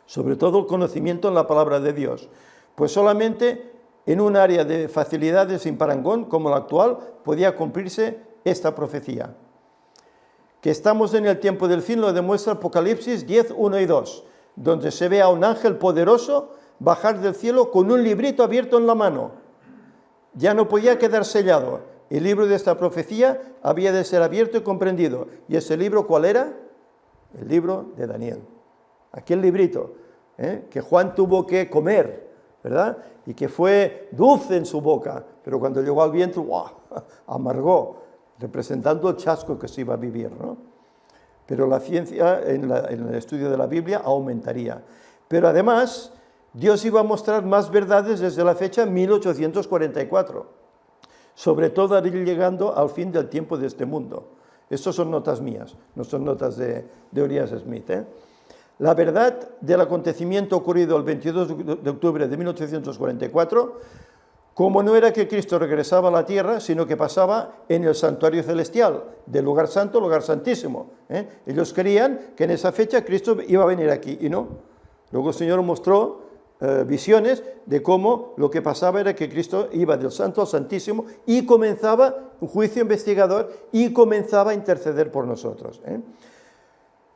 sobre todo el conocimiento en la palabra de Dios, pues solamente en un área de facilidades sin parangón como la actual podía cumplirse esta profecía. Que estamos en el tiempo del fin lo demuestra Apocalipsis 10, 1 y 2, donde se ve a un ángel poderoso bajar del cielo con un librito abierto en la mano. Ya no podía quedar sellado. El libro de esta profecía había de ser abierto y comprendido. ¿Y ese libro cuál era? El libro de Daniel. Aquel librito que Juan tuvo que comer, ¿verdad? Y que fue dulce en su boca, pero cuando llegó al vientre, ¡guau!, amargó, representando el chasco que se iba a vivir, ¿no? Pero la ciencia en el estudio de la Biblia aumentaría. Pero además, Dios iba a mostrar más verdades desde la fecha 1844, sobre todo al ir llegando al fin del tiempo de este mundo. Estas son notas mías, no son notas de Urias Smith, La verdad del acontecimiento ocurrido el 22 de octubre de 1844, como no era que Cristo regresaba a la tierra, sino que pasaba en el santuario celestial, del lugar santo al lugar santísimo. Ellos creían que en esa fecha Cristo iba a venir aquí, y no. Luego el Señor mostró visiones de cómo lo que pasaba era que Cristo iba del santo al santísimo y comenzaba un juicio investigador y comenzaba a interceder por nosotros.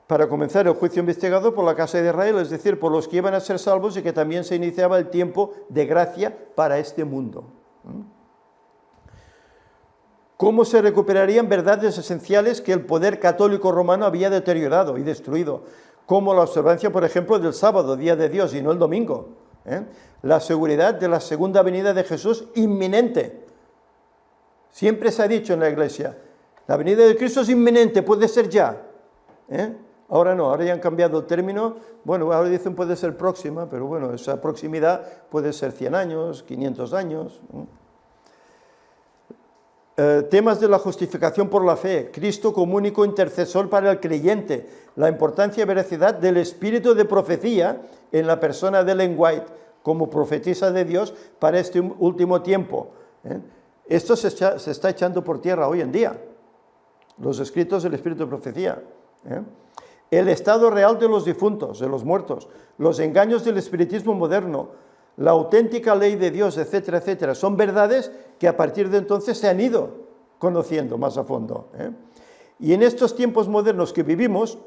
Para comenzar el juicio investigador por la casa de Israel, es decir, por los que iban a ser salvos, y que también se iniciaba el tiempo de gracia para este mundo. ¿Cómo se recuperarían verdades esenciales que el poder católico romano había deteriorado y destruido? Como la observancia, por ejemplo, del sábado, día de Dios, y no el domingo. La seguridad de la segunda venida de Jesús inminente. Siempre se ha dicho en la Iglesia, la venida de Cristo es inminente, puede ser ya. Ahora no, ahora ya han cambiado el término. Bueno, ahora dicen puede ser próxima, pero bueno, esa proximidad puede ser 100 años, 500 años. Temas de la justificación por la fe, Cristo como único intercesor para el creyente, la importancia y veracidad del espíritu de profecía en la persona de Ellen White como profetisa de Dios para este último tiempo. Esto se está echando por tierra hoy en día, los escritos del espíritu de profecía. El estado real de los difuntos, de los muertos, los engaños del espiritismo moderno, la auténtica ley de Dios, etcétera, etcétera, son verdades que a partir de entonces se han ido conociendo más a fondo. Y en estos tiempos modernos que vivimos,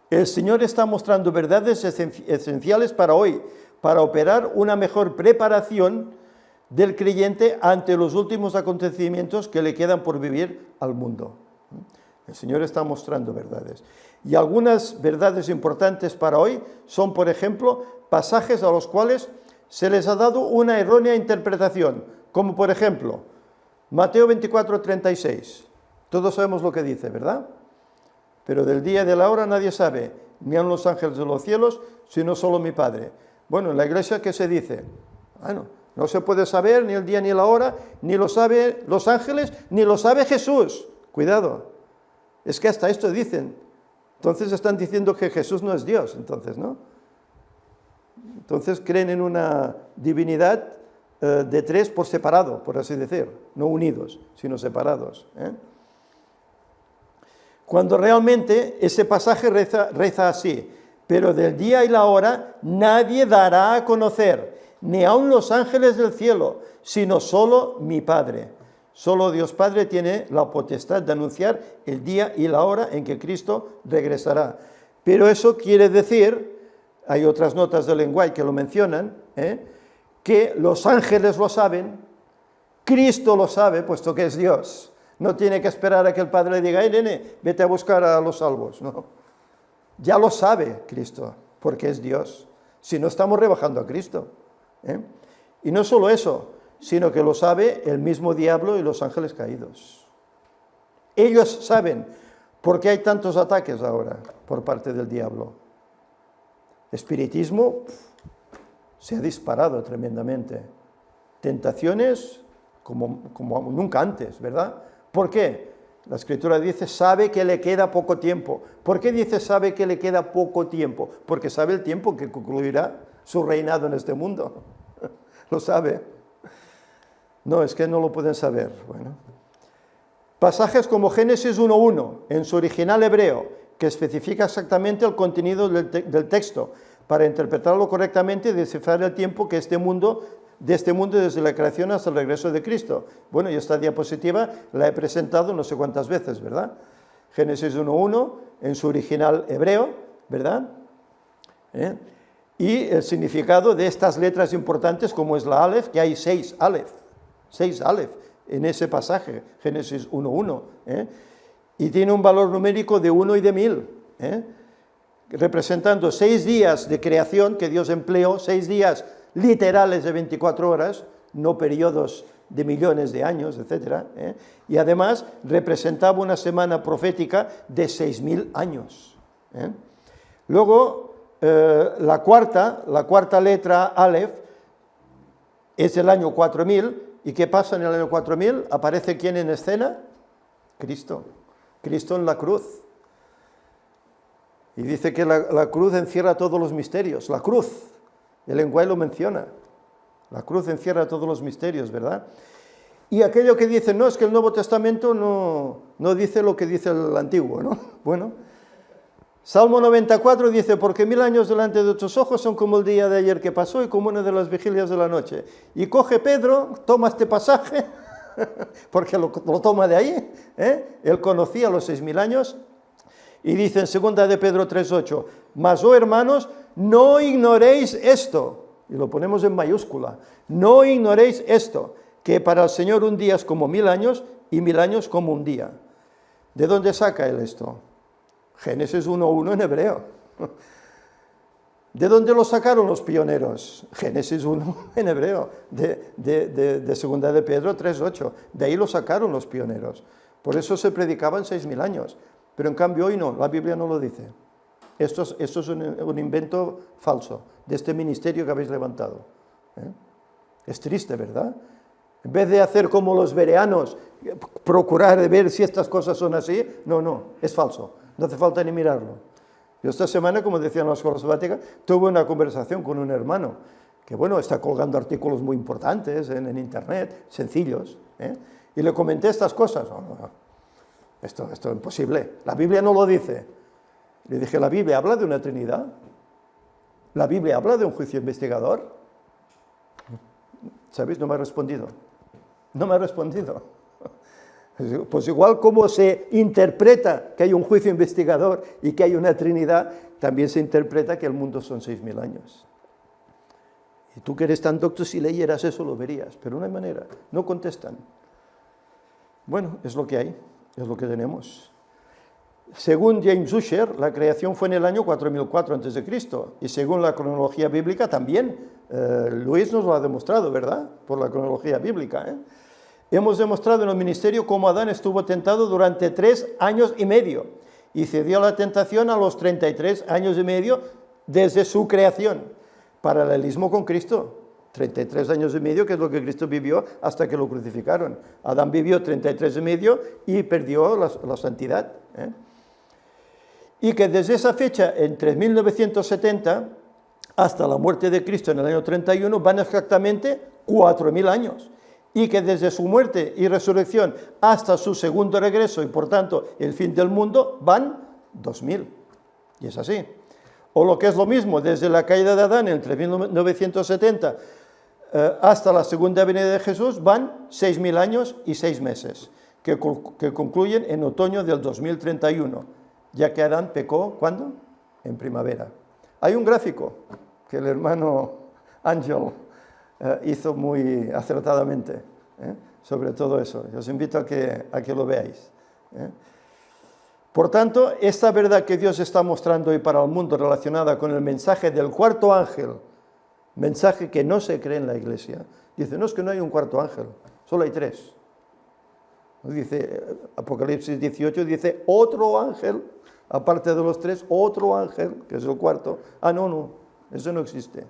el Señor está mostrando verdades esenciales para hoy, para operar una mejor preparación del creyente ante los últimos acontecimientos que le quedan por vivir al mundo. El Señor está mostrando verdades. Y algunas verdades importantes para hoy son, por ejemplo, pasajes a los cuales se les ha dado una errónea interpretación, como por ejemplo, Mateo 24, 36. Todos sabemos lo que dice, ¿verdad? Pero del día y de la hora nadie sabe, ni aun los ángeles de los cielos, sino solo mi Padre. Bueno, en la iglesia, ¿qué se dice? Bueno, no se puede saber ni el día ni la hora, ni lo sabe los ángeles, ni lo sabe Jesús. Cuidado, es que hasta esto dicen. Entonces están diciendo que Jesús no es Dios, entonces, ¿no? Entonces creen en una divinidad de tres por separado, por así decir, no unidos, sino separados. Cuando realmente ese pasaje reza así, pero del día y la hora nadie dará a conocer, ni aun los ángeles del cielo, sino solo mi Padre. Solo Dios Padre tiene la potestad de anunciar el día y la hora en que Cristo regresará. Pero eso quiere decir, hay otras notas del lenguaje que lo mencionan, que los ángeles lo saben, Cristo lo sabe, puesto que es Dios. No tiene que esperar a que el Padre le diga, nene, vete a buscar a los salvos. No. Ya lo sabe Cristo, porque es Dios. Si no, estamos rebajando a Cristo. Y no solo eso, sino que lo sabe el mismo diablo y los ángeles caídos. Ellos saben por qué hay tantos ataques ahora por parte del diablo. Espiritismo se ha disparado tremendamente. Tentaciones como nunca antes, ¿verdad? ¿Por qué? La Escritura dice, sabe que le queda poco tiempo. ¿Por qué dice sabe que le queda poco tiempo? Porque sabe el tiempo que concluirá su reinado en este mundo. Lo sabe. No, es que no lo pueden saber. Bueno. Pasajes como Génesis 1.1, en su original hebreo, que especifica exactamente el contenido del texto, para interpretarlo correctamente y descifrar el tiempo que de este mundo desde la creación hasta el regreso de Cristo. Bueno, y esta diapositiva la he presentado no sé cuántas veces, ¿verdad? Génesis 1.1, en su original hebreo, ¿verdad? Y el significado de estas letras importantes, como es la Aleph, que hay 6 Aleph en ese pasaje, Génesis 1.1, y tiene un valor numérico de 1 y de 1000, representando 6 días de creación que Dios empleó, 6 días literales de 24 horas, no periodos de millones de años, etc. Y además representaba una semana profética de 6000 años. Luego, la cuarta letra, Aleph, es el año 4000, ¿y qué pasa en el año 4000? ¿Aparece quién en escena? Cristo. Cristo en la cruz. Y dice que la cruz encierra todos los misterios. La cruz, el lenguaje lo menciona. La cruz encierra todos los misterios, ¿verdad? Y aquello que dice, no, es que el Nuevo Testamento no dice lo que dice el Antiguo, ¿no? Bueno, Salmo 94 dice, porque 1000 años delante de tus ojos son como el día de ayer que pasó y como una de las vigilias de la noche. Y coge Pedro, toma este pasaje, porque lo toma de ahí, él conocía los 6000 años, y dice en 2 de Pedro 3.8, mas, oh hermanos, no ignoréis esto, y lo ponemos en mayúscula, no ignoréis esto, que para el Señor un día es como 1000 años y 1000 años como un día. ¿De dónde saca él esto? Génesis 1.1 en hebreo. ¿De dónde lo sacaron los pioneros? Génesis 1 en hebreo, de 2 de Pedro 3.8. De ahí lo sacaron los pioneros. Por eso se predicaban 6000 años. Pero en cambio hoy no, la Biblia no lo dice. Esto es un invento falso de este ministerio que habéis levantado. Es triste, ¿verdad? En vez de hacer como los bereanos, procurar ver si estas cosas son así, no, es falso. No hace falta ni mirarlo. Yo esta semana, como decían las escuelas sabáticas, tuve una conversación con un hermano que, bueno, está colgando artículos muy importantes en internet, sencillos, y le comenté estas cosas. No, esto es imposible. La Biblia no lo dice. Le dije, ¿la Biblia habla de una Trinidad? ¿La Biblia habla de un juicio investigador? ¿Sabéis? No me ha respondido. No me ha respondido. Pues igual como se interpreta que hay un juicio investigador y que hay una Trinidad, también se interpreta que el mundo son 6000 años. Y tú que eres tan docto, si leyeras eso lo verías, pero no hay manera, no contestan. Bueno, es lo que hay, es lo que tenemos. Según James Ussher, la creación fue en el año 4004 a.C. y según la cronología bíblica también. Luis nos lo ha demostrado, ¿verdad? Por la cronología bíblica. Hemos demostrado en el ministerio cómo Adán estuvo tentado durante 3 años y medio y cedió a la tentación a los 33 años y medio desde su creación. Paralelismo con Cristo. 33 años y medio, que es lo que Cristo vivió hasta que lo crucificaron. Adán vivió 33 y medio y perdió la santidad. Y que desde esa fecha, entre 1970 hasta la muerte de Cristo en el año 31, van exactamente 4000 años. Y que desde su muerte y resurrección hasta su segundo regreso, y por tanto el fin del mundo, van 2000. Y es así. O lo que es lo mismo, desde la caída de Adán entre 1970 hasta la segunda venida de Jesús, van 6000 años y 6 meses, que concluyen en otoño del 2031, ya que Adán pecó, ¿cuándo? En primavera. Hay un gráfico que el hermano Ángel hizo muy acertadamente, sobre todo eso. Os invito a que lo veáis. Por tanto, esta verdad que Dios está mostrando hoy para el mundo relacionada con el mensaje del cuarto ángel, mensaje que no se cree en la Iglesia, dice, no es que no hay un cuarto ángel, solo hay 3. Dice Apocalipsis 18, dice otro ángel, aparte de los 3, otro ángel, que es el cuarto. No, eso no existe.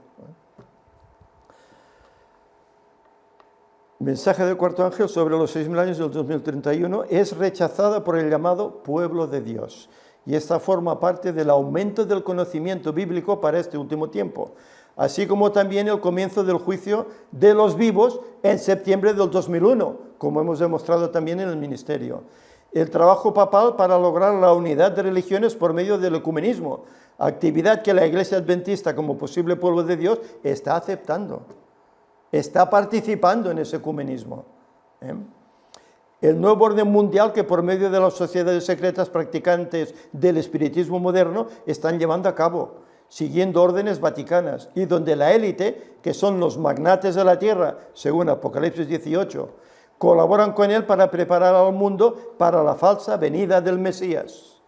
El mensaje del cuarto ángel sobre los 6.000 años del 2031 es rechazada por el llamado pueblo de Dios. Y esta forma parte del aumento del conocimiento bíblico para este último tiempo, así como también el comienzo del juicio de los vivos en septiembre del 2001, como hemos demostrado también en el ministerio. El trabajo papal para lograr la unidad de religiones por medio del ecumenismo, actividad que la Iglesia Adventista como posible pueblo de Dios está aceptando. Está participando en ese ecumenismo. El nuevo orden mundial que por medio de las sociedades secretas practicantes del espiritismo moderno están llevando a cabo, siguiendo órdenes vaticanas, y donde la élite, que son los magnates de la tierra, según Apocalipsis 18, colaboran con él para preparar al mundo para la falsa venida del Mesías.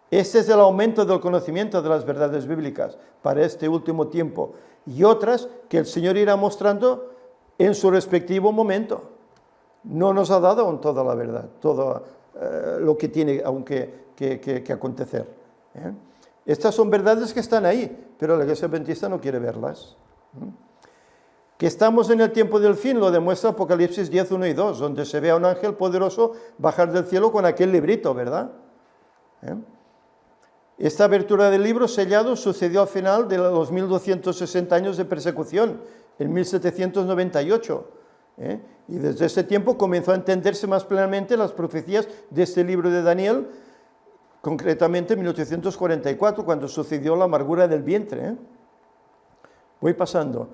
Este es el aumento del conocimiento de las verdades bíblicas para este último tiempo, y otras que el Señor irá mostrando en su respectivo momento. No nos ha dado aún toda la verdad, todo lo que tiene aún que acontecer. Estas son verdades que están ahí, pero la Iglesia Adventista no quiere verlas. Que estamos en el tiempo del fin lo demuestra Apocalipsis 10, 1 y 2, donde se ve a un ángel poderoso bajar del cielo con aquel librito, ¿verdad? Esta abertura del libro sellado sucedió al final de los 1260 años de persecución, en 1798. Y desde ese tiempo comenzó a entenderse más plenamente las profecías de este libro de Daniel, concretamente en 1844, cuando sucedió la amargura del vientre. Voy pasando.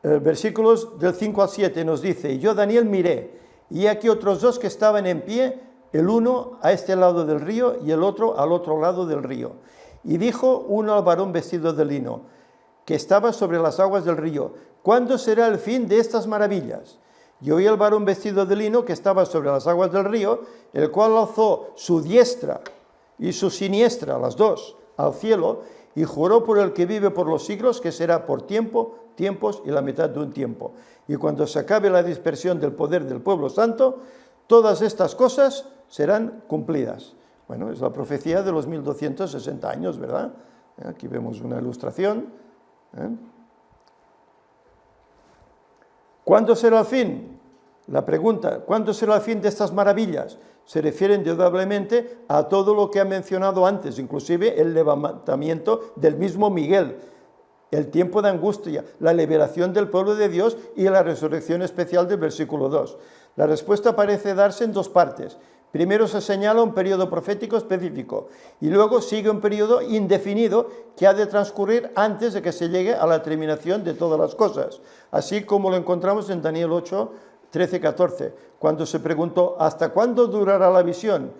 Versículos del 5 al 7 nos dice, y yo Daniel miré, y aquí otros 2 que estaban en pie, el uno a este lado del río y el otro al otro lado del río. Y dijo uno al varón vestido de lino, que estaba sobre las aguas del río, ¿cuándo será el fin de estas maravillas? Y oí al varón vestido de lino que estaba sobre las aguas del río, el cual alzó su diestra y su siniestra, las dos, al cielo, y juró por el que vive por los siglos, que será por tiempo, tiempos y la mitad de un tiempo. Y cuando se acabe la dispersión del poder del pueblo santo, todas estas cosas serán cumplidas. Bueno, es la profecía de los 1260 años, ¿verdad? Aquí vemos una ilustración. ¿Cuándo será el fin? La pregunta, ¿cuándo será el fin de estas maravillas? Se refiere indudablemente a todo lo que ha mencionado antes, inclusive el levantamiento del mismo Miguel, el tiempo de angustia, la liberación del pueblo de Dios y la resurrección especial del versículo 2. La respuesta parece darse en 2 partes. Primero se señala un periodo profético específico y luego sigue un periodo indefinido que ha de transcurrir antes de que se llegue a la terminación de todas las cosas, así como lo encontramos en Daniel 8, 13, 14, cuando se preguntó ¿hasta cuándo durará la visión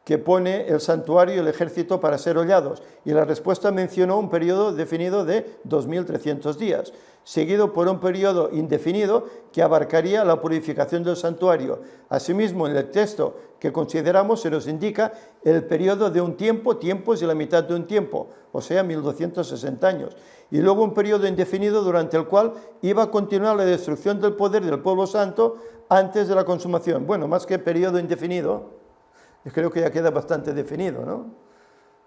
que pone el santuario y el ejército para ser hollados? Y la respuesta mencionó un periodo definido de 2300 días, seguido por un periodo indefinido que abarcaría la purificación del santuario. Asimismo, en el texto que consideramos se nos indica el periodo de un tiempo, tiempos y la mitad de un tiempo, o sea, 1260 años. Y luego un periodo indefinido durante el cual iba a continuar la destrucción del poder del pueblo santo antes de la consumación. Bueno, más que periodo indefinido, yo creo que ya queda bastante definido, ¿no?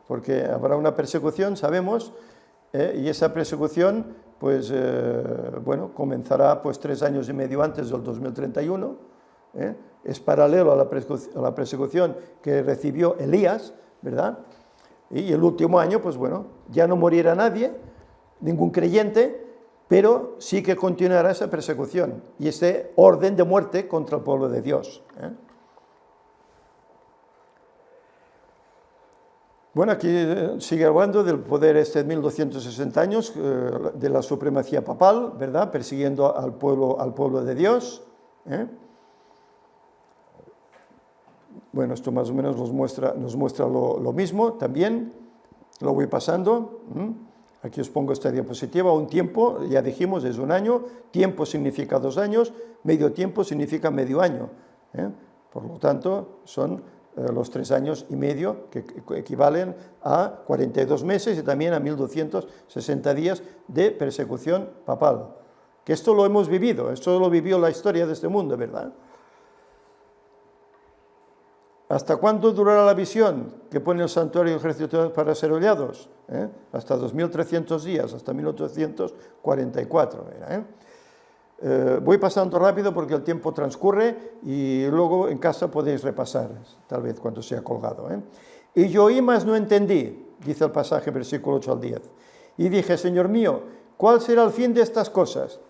Porque habrá una persecución, sabemos, y esa persecución, pues, bueno, comenzará pues 3 años y medio antes del 2031, es paralelo a la persecución que recibió Elías, ¿verdad? Y el último año, pues bueno, ya no morirá nadie, ningún creyente, pero sí que continuará esa persecución y ese orden de muerte contra el pueblo de Dios. Bueno, aquí sigue hablando del poder de 1260 años, de la supremacía papal, ¿verdad? Persiguiendo al pueblo de Dios. Bueno, esto más o menos nos muestra lo mismo también. Lo voy pasando. Aquí os pongo esta diapositiva. Un tiempo, ya dijimos, es un año, tiempo significa 2 años, medio tiempo significa medio año. Por lo tanto, son los 3 años y medio, que equivalen a 42 meses y también a 1260 días de persecución papal. Que esto lo hemos vivido, esto lo vivió la historia de este mundo, ¿verdad? ¿Hasta cuándo durará la visión que pone el santuario y el ejército para ser hollados? Hasta 2300 días, hasta 1844 era. Voy pasando rápido porque el tiempo transcurre y luego en casa podéis repasar, tal vez cuando sea colgado. Y yo oí, mas no entendí, dice el pasaje, versículo 8 al 10. Y dije, Señor mío, ¿cuál será el fin de estas cosas?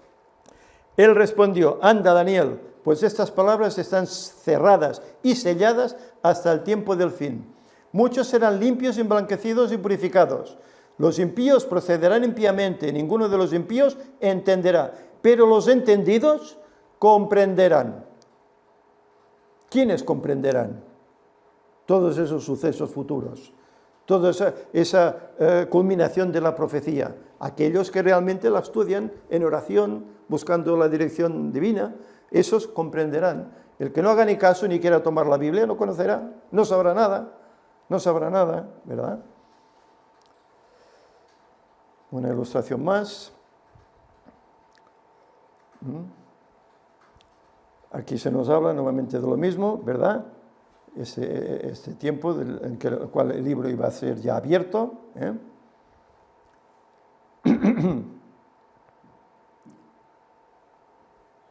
Él respondió, anda, Daniel, pues estas palabras están cerradas y selladas hasta el tiempo del fin. Muchos serán limpios, emblanquecidos y purificados. Los impíos procederán impíamente, ninguno de los impíos entenderá, pero los entendidos comprenderán. ¿Quiénes comprenderán todos esos sucesos futuros? Toda esa culminación de la profecía. Aquellos que realmente la estudian en oración, buscando la dirección divina, esos comprenderán. El que no haga ni caso ni quiera tomar la Biblia no conocerá, no sabrá nada, ¿verdad? Una ilustración más. Aquí se nos habla nuevamente de lo mismo, ¿verdad? Este tiempo en el cual el libro iba a ser ya abierto.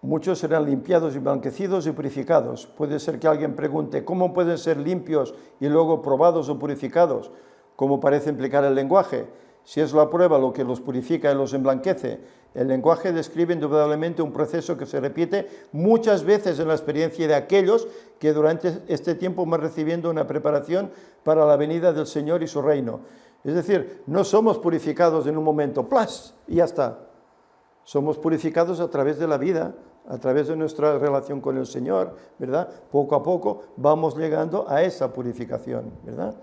Muchos serán limpiados y blanquecidos y purificados. Puede ser que alguien pregunte, ¿cómo pueden ser limpios y luego probados o purificados? Como parece implicar el lenguaje. Si es la prueba lo que los purifica y los emblanquece, el lenguaje describe indudablemente un proceso que se repite muchas veces en la experiencia de aquellos que durante este tiempo van recibiendo una preparación para la venida del Señor y su reino. Es decir, no somos purificados en un momento, ¡plas!, y ya está. Somos purificados a través de la vida, a través de nuestra relación con el Señor, ¿verdad? Poco a poco vamos llegando a esa purificación, ¿verdad?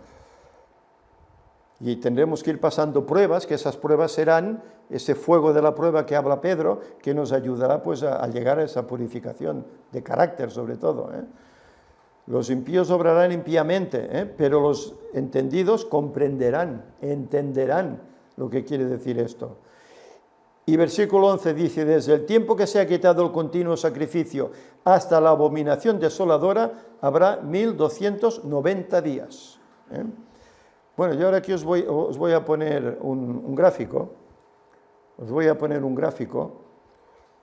Y tendremos que ir pasando pruebas, que esas pruebas serán ese fuego de la prueba que habla Pedro, que nos ayudará pues a llegar a esa purificación de carácter sobre todo. Los impíos obrarán impíamente, pero los entendidos comprenderán, entenderán lo que quiere decir esto. Y versículo 11 dice, desde el tiempo que se ha quitado el continuo sacrificio hasta la abominación desoladora, habrá 1290 días. Bueno, yo ahora aquí os voy a poner un gráfico,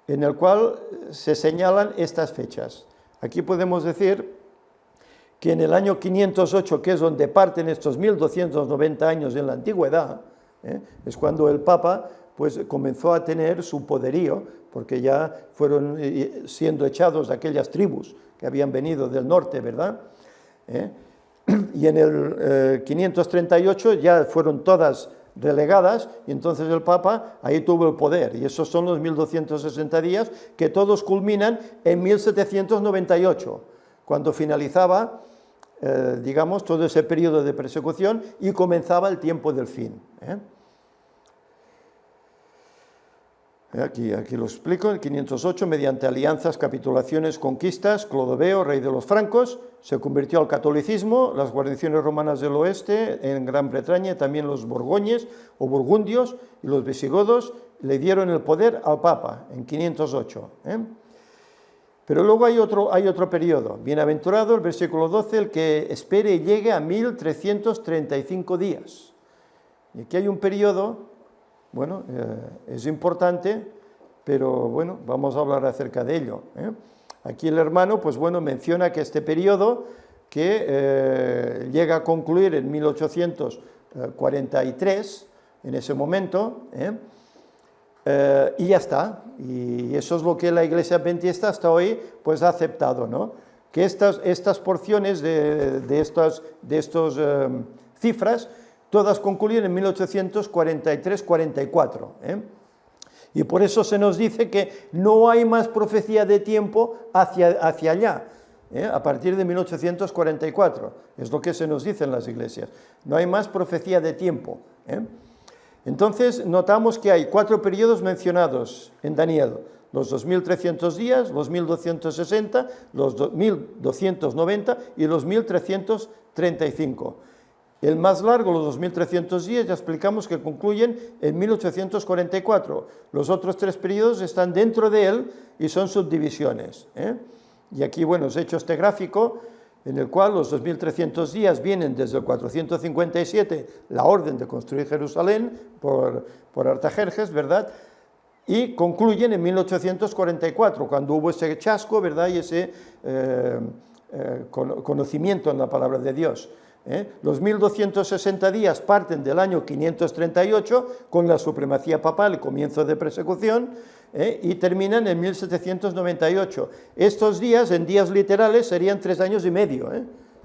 en el cual se señalan estas fechas. Aquí podemos decir que en el año 508, que es donde parten estos 1290 años en la antigüedad, es cuando el Papa pues comenzó a tener su poderío, porque ya fueron siendo echados aquellas tribus que habían venido del norte, ¿verdad? Y en el 538 ya fueron todas relegadas, y entonces el Papa ahí tuvo el poder, y esos son los 1260 días, que todos culminan en 1798, cuando finalizaba, digamos, todo ese periodo de persecución y comenzaba el tiempo del fin. Aquí lo explico, en 508, mediante alianzas, capitulaciones, conquistas, Clodoveo, rey de los francos, se convirtió al catolicismo, las guarniciones romanas del oeste, en Gran Bretaña, también los borgoñes o burgundios y los visigodos, le dieron el poder al Papa en 508. Pero luego hay otro periodo, bienaventurado, el versículo 12, el que espere y llegue a 1335 días. Y aquí hay un periodo. Bueno, es importante, pero bueno, vamos a hablar acerca de ello. Aquí el hermano, pues bueno, menciona que este periodo, que llega a concluir en 1843, en ese momento, y ya está. Y eso es lo que la Iglesia Adventista hasta hoy pues ha aceptado, ¿no? Que estas porciones de estas cifras todas concluyen en 1843-44. Y por eso se nos dice que no hay más profecía de tiempo hacia allá, a partir de 1844. Es lo que se nos dice en las iglesias. No hay más profecía de tiempo. Entonces notamos que hay 4 periodos mencionados en Daniel: los 2300 días, los 1260, los 1290 y los 1335. El más largo, los 2300 días, ya explicamos que concluyen en 1844. Los otros 3 periodos están dentro de él y son subdivisiones, ¿eh? Y aquí, bueno, os he hecho este gráfico en el cual los 2300 días vienen desde el 457, la orden de construir Jerusalén por Artajerjes, ¿verdad?, y concluyen en 1844, cuando hubo ese chasco, ¿verdad?, y ese conocimiento en la palabra de Dios. Los 1260 días parten del año 538, con la supremacía papal, el comienzo de persecución, y terminan en 1798. Estos días, en días literales, serían 3 años y medio.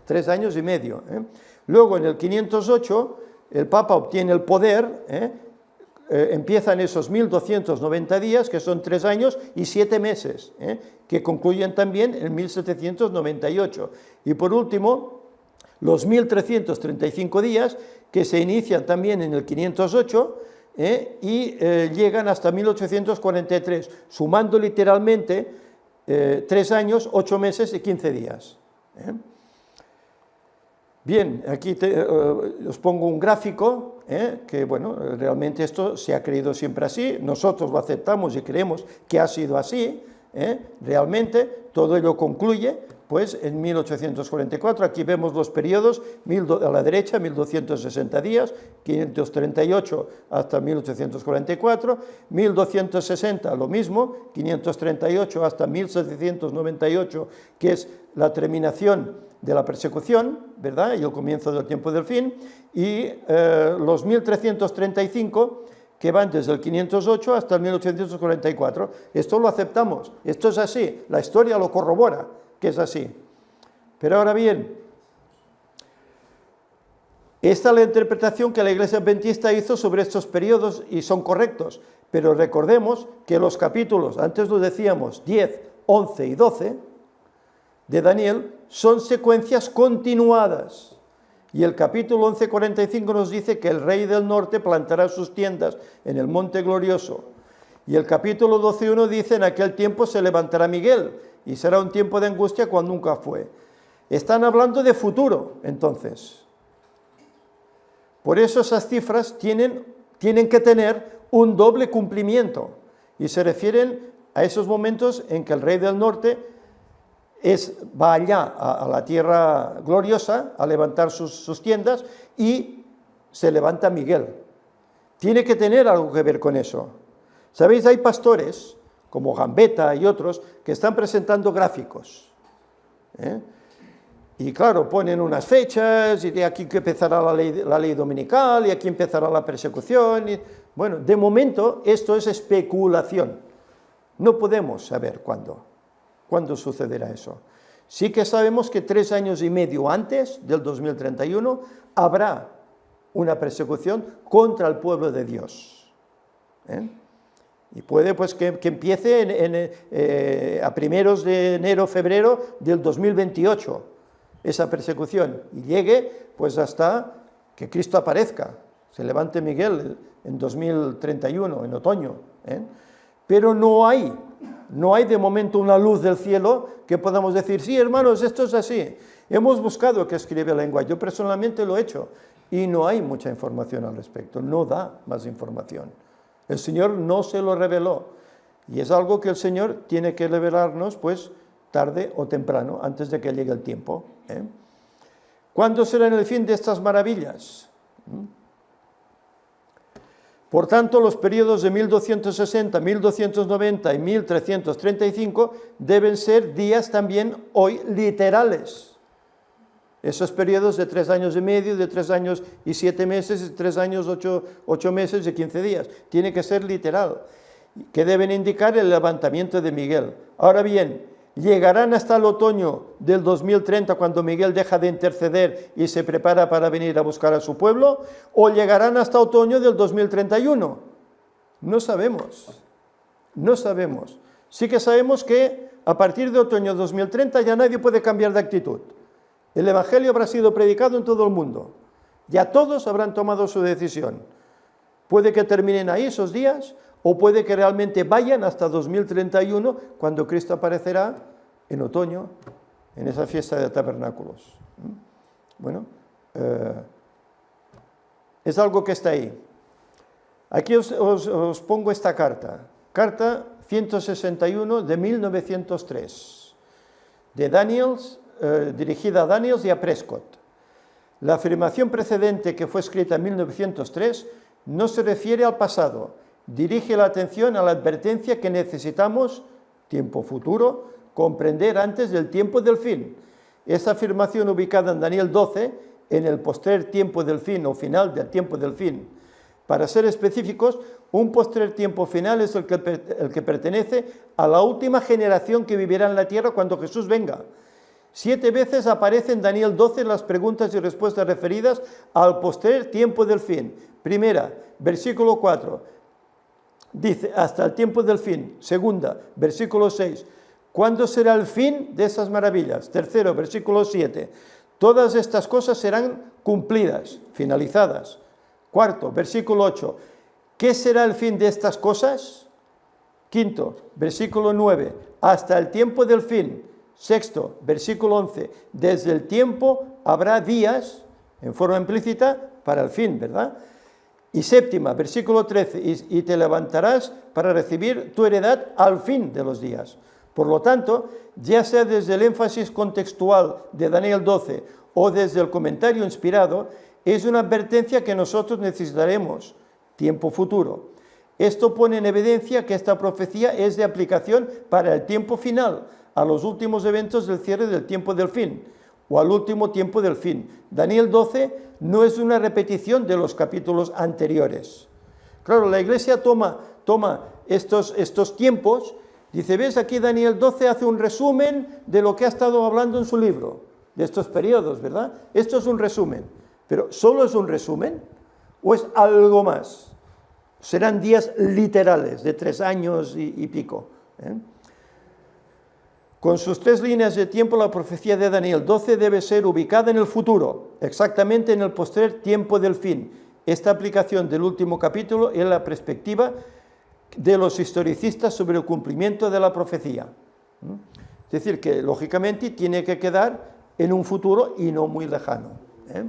3 años y medio. Luego, en el 508, el Papa obtiene el poder, empiezan esos 1290 días, que son 3 años y 7 meses, que concluyen también en 1798. Y por último, los 1335 días, que se inician también en el 508, y llegan hasta 1843, sumando literalmente 3 años, 8 meses y 15 días. Bien, aquí os pongo un gráfico, que bueno, realmente esto se ha creído siempre así, nosotros lo aceptamos y creemos que ha sido así, realmente todo ello concluye pues en 1844. Aquí vemos los periodos, a la derecha 1260 días, 538 hasta 1844, 1260 lo mismo, 538 hasta 1798, que es la terminación de la persecución, ¿verdad?, y el comienzo del tiempo del fin, y los 1335, que van desde el 508 hasta el 1844. Esto lo aceptamos, esto es así, la historia lo corrobora, que es así. Pero ahora bien, esta es la interpretación que la Iglesia Adventista hizo sobre estos periodos y son correctos, pero recordemos que los capítulos, antes lo decíamos, 10, 11 y 12 de Daniel, son secuencias continuadas. Y el capítulo 11:45 nos dice que el rey del norte plantará sus tiendas en el monte glorioso. Y el capítulo 12:1 dice: en aquel tiempo se levantará Miguel, y será un tiempo de angustia cual nunca fue. Están hablando de futuro, entonces. Por eso esas cifras tienen que tener un doble cumplimiento, y se refieren a esos momentos en que el rey del norte va allá a la tierra gloriosa a levantar sus tiendas, y se levanta Miguel. Tiene que tener algo que ver con eso. ¿Sabéis? Hay pastores, como Gambetta y otros, que están presentando gráficos. Y claro, ponen unas fechas, y de aquí que empezará la ley dominical, y aquí empezará la persecución. Bueno, de momento esto es especulación. No podemos saber cuándo sucederá eso. Sí que sabemos que 3 años y medio antes del 2031 habrá una persecución contra el pueblo de Dios. Y puede pues que empiece a primeros de enero, febrero del 2028 esa persecución, y llegue pues hasta que Cristo aparezca, se levante Miguel en 2031, en otoño. Pero no hay de momento una luz del cielo que podamos decir: sí, hermanos, esto es así. Hemos buscado que escribe lengua, yo personalmente lo he hecho, y no hay mucha información al respecto, no da más información. El Señor no se lo reveló, y es algo que el Señor tiene que revelarnos, pues, tarde o temprano, antes de que llegue el tiempo. ¿Cuándo será el fin de estas maravillas? Por tanto, los periodos de 1260, 1290 y 1335 deben ser días también hoy literales. Esos periodos de 3 años y medio, de 3 años y 7 meses, de 3 años, 8 meses y 15 días. Tiene que ser literal, que deben indicar el levantamiento de Miguel. Ahora bien, ¿llegarán hasta el otoño del 2030, cuando Miguel deja de interceder y se prepara para venir a buscar a su pueblo? ¿O llegarán hasta otoño del 2031? No sabemos. No sabemos. Sí que sabemos que a partir de otoño 2030 ya nadie puede cambiar de actitud. El Evangelio habrá sido predicado en todo el mundo. Ya todos habrán tomado su decisión. Puede que terminen ahí esos días, o puede que realmente vayan hasta 2031, cuando Cristo aparecerá en otoño, en esa fiesta de tabernáculos. Bueno, es algo que está ahí. Aquí os pongo esta carta 161 de 1903, de Daniels, dirigida a Daniels y a Prescott. La afirmación precedente, que fue escrita en 1903, no se refiere al pasado, dirige la atención a la advertencia que necesitamos, tiempo futuro, comprender antes del tiempo del fin. Esta afirmación, ubicada en Daniel 12, en el postrer tiempo del fin o final del tiempo del fin. Para ser específicos, un postrer tiempo final es el que pertenece a la última generación que vivirá en la tierra cuando Jesús venga. 7 veces aparece en Daniel 12 las preguntas y respuestas referidas al postrer tiempo del fin. Primera, versículo 4, dice, hasta el tiempo del fin. Segunda, versículo 6, ¿cuándo será el fin de esas maravillas? Tercero, versículo 7, todas estas cosas serán cumplidas, finalizadas. Cuarto, versículo 8, ¿qué será el fin de estas cosas? Quinto, versículo 9, hasta el tiempo del fin. Sexto, versículo 11, desde el tiempo habrá días, en forma implícita, para el fin, ¿verdad? Y séptima, versículo 13, y te levantarás para recibir tu heredad al fin de los días. Por lo tanto, ya sea desde el énfasis contextual de Daniel 12 o desde el comentario inspirado, es una advertencia que nosotros necesitaremos, tiempo futuro. Esto pone en evidencia que esta profecía es de aplicación para el tiempo final, a los últimos eventos del cierre del tiempo del fin, o al último tiempo del fin. Daniel 12 no es una repetición de los capítulos anteriores. Claro, la Iglesia toma estos tiempos, dice, ¿ves? Aquí Daniel 12 hace un resumen de lo que ha estado hablando en su libro, de estos periodos, ¿verdad? Esto es un resumen, pero ¿solo es un resumen o es algo más? Serán días literales de 3 años y pico, ¿eh? Con sus 3 líneas de tiempo, la profecía de Daniel 12 debe ser ubicada en el futuro, exactamente en el postrer tiempo del fin. Esta aplicación del último capítulo es la perspectiva de los historicistas sobre el cumplimiento de la profecía. Es decir, que lógicamente tiene que quedar en un futuro y no muy lejano, ¿eh?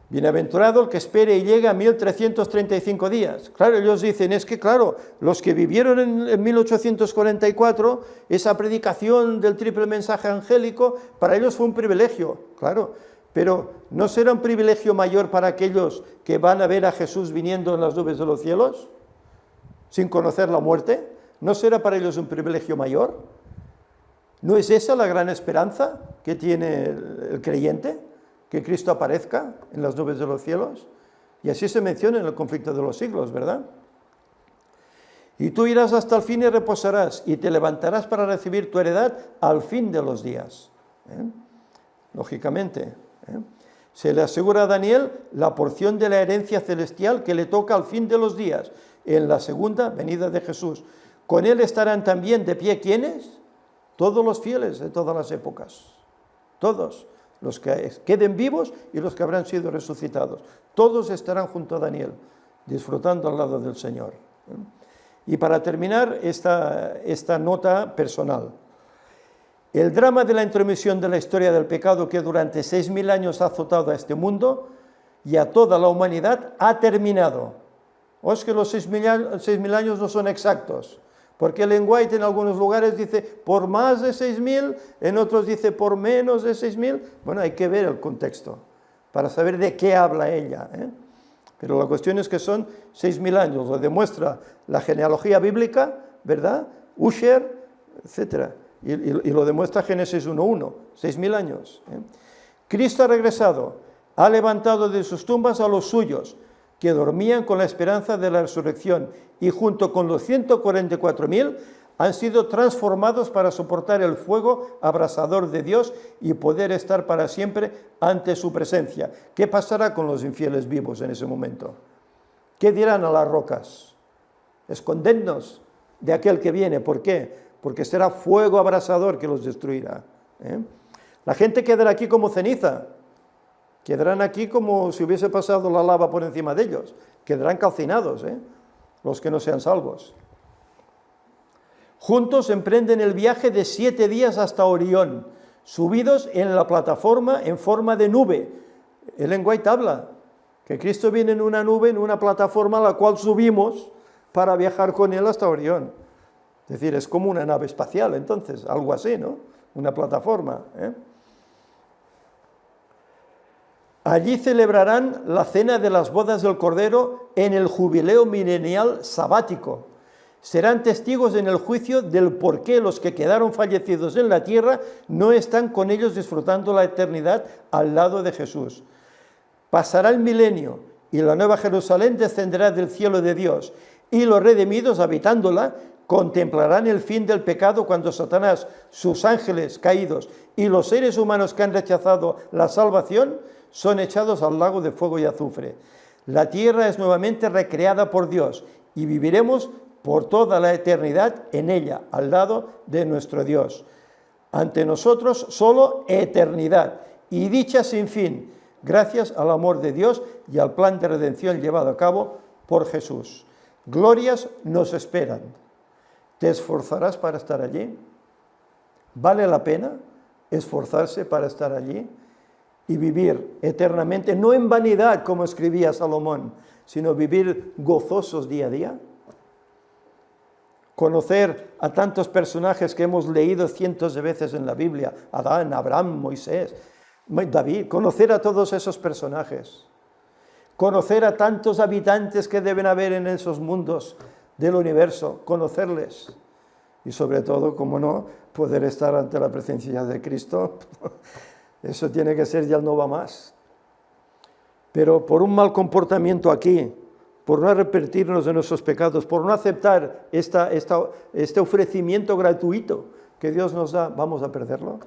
Bienaventurado el que espere y llegue a 1335 días. Claro, ellos dicen, es que claro, los que vivieron en 1844, esa predicación del triple mensaje angélico, para ellos fue un privilegio, claro, pero ¿no será un privilegio mayor para aquellos que van a ver a Jesús viniendo en las nubes de los cielos, sin conocer la muerte? ¿No será para ellos un privilegio mayor? ¿No es esa la gran esperanza que tiene el creyente? Que Cristo aparezca en las nubes de los cielos, y así se menciona en el conflicto de los siglos, ¿verdad? Y tú irás hasta el fin y reposarás, y te levantarás para recibir tu heredad al fin de los días, ¿eh? Lógicamente, ¿eh? Se le asegura a Daniel la porción de la herencia celestial que le toca al fin de los días, en la segunda venida de Jesús. Con él estarán también de pie, ¿quiénes? Todos los fieles de todas las épocas, todos. Los que queden vivos y los que habrán sido resucitados. Todos estarán junto a Daniel, disfrutando al lado del Señor. Y para terminar esta nota personal. El drama de la intromisión de la historia del pecado que durante 6000 años ha azotado a este mundo y a toda la humanidad ha terminado. O es que los 6000 años no son exactos. Porque Ellen White en algunos lugares dice por más de 6000, en otros dice por menos de 6000. Bueno, hay que ver el contexto para saber de qué habla ella, ¿eh? Pero la cuestión es que son 6000 años, lo demuestra la genealogía bíblica, ¿verdad? Usher, etc. Y lo demuestra Génesis 1:1, 6000 años, ¿eh? Cristo ha regresado, ha levantado de sus tumbas a los suyos, que dormían con la esperanza de la resurrección, y junto con los 144.000 han sido transformados para soportar el fuego abrasador de Dios y poder estar para siempre ante su presencia. ¿Qué pasará con los infieles vivos en ese momento? ¿Qué dirán a las rocas? Escondednos de aquel que viene. ¿Por qué? Porque será fuego abrasador que los destruirá, ¿eh? La gente quedará aquí como ceniza. Quedarán aquí como si hubiese pasado la lava por encima de ellos. Quedarán calcinados, los que no sean salvos. Juntos emprenden el viaje de 7 días hasta Orión, subidos en la plataforma en forma de nube. Ellen White habla que Cristo viene en una nube, en una plataforma a la cual subimos para viajar con Él hasta Orión. Es decir, es como una nave espacial, entonces, algo así, ¿no? Una plataforma. Allí celebrarán la cena de las bodas del Cordero en el jubileo milenial sabático. Serán testigos en el juicio del por qué los que quedaron fallecidos en la tierra no están con ellos disfrutando la eternidad al lado de Jesús. Pasará el milenio y la nueva Jerusalén descenderá del cielo de Dios, y los redimidos habitándola contemplarán el fin del pecado cuando Satanás, sus ángeles caídos y los seres humanos que han rechazado la salvación son echados al lago de fuego y azufre. La tierra es nuevamente recreada por Dios y viviremos por toda la eternidad en ella, al lado de nuestro Dios. Ante nosotros solo eternidad y dicha sin fin, gracias al amor de Dios y al plan de redención llevado a cabo por Jesús. Glorias nos esperan. ¿Te esforzarás para estar allí? ¿Vale la pena esforzarse para estar allí y vivir eternamente, no en vanidad, como escribía Salomón, sino vivir gozosos día a día? Conocer a tantos personajes que hemos leído cientos de veces en la Biblia, Adán, Abraham, Moisés, David, conocer a todos esos personajes, conocer a tantos habitantes que deben haber en esos mundos del universo, conocerles y sobre todo, como no, poder estar ante la presencia de Cristo. Eso tiene que ser ya el no va más. Pero por un mal comportamiento aquí, por no arrepentirnos de nuestros pecados, por no aceptar este ofrecimiento gratuito que Dios nos da, ¿vamos a perderlo?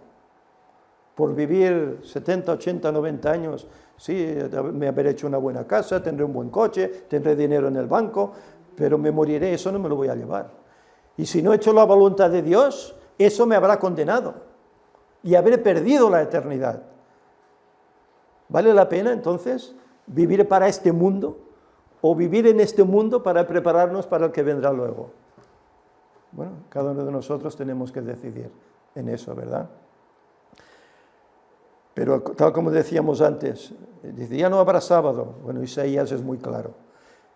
Por vivir 70, 80, 90 años, sí, me habré hecho una buena casa, tendré un buen coche, tendré dinero en el banco, pero me moriré, eso no me lo voy a llevar. Y si no he hecho la voluntad de Dios, eso me habrá condenado y habré perdido la eternidad. ¿Vale la pena entonces vivir para este mundo o vivir en este mundo para prepararnos para el que vendrá luego? Bueno, cada uno de nosotros tenemos que decidir en eso, ¿verdad? Pero tal como decíamos antes, dice, ya no habrá sábado. Bueno, Isaías es muy claro.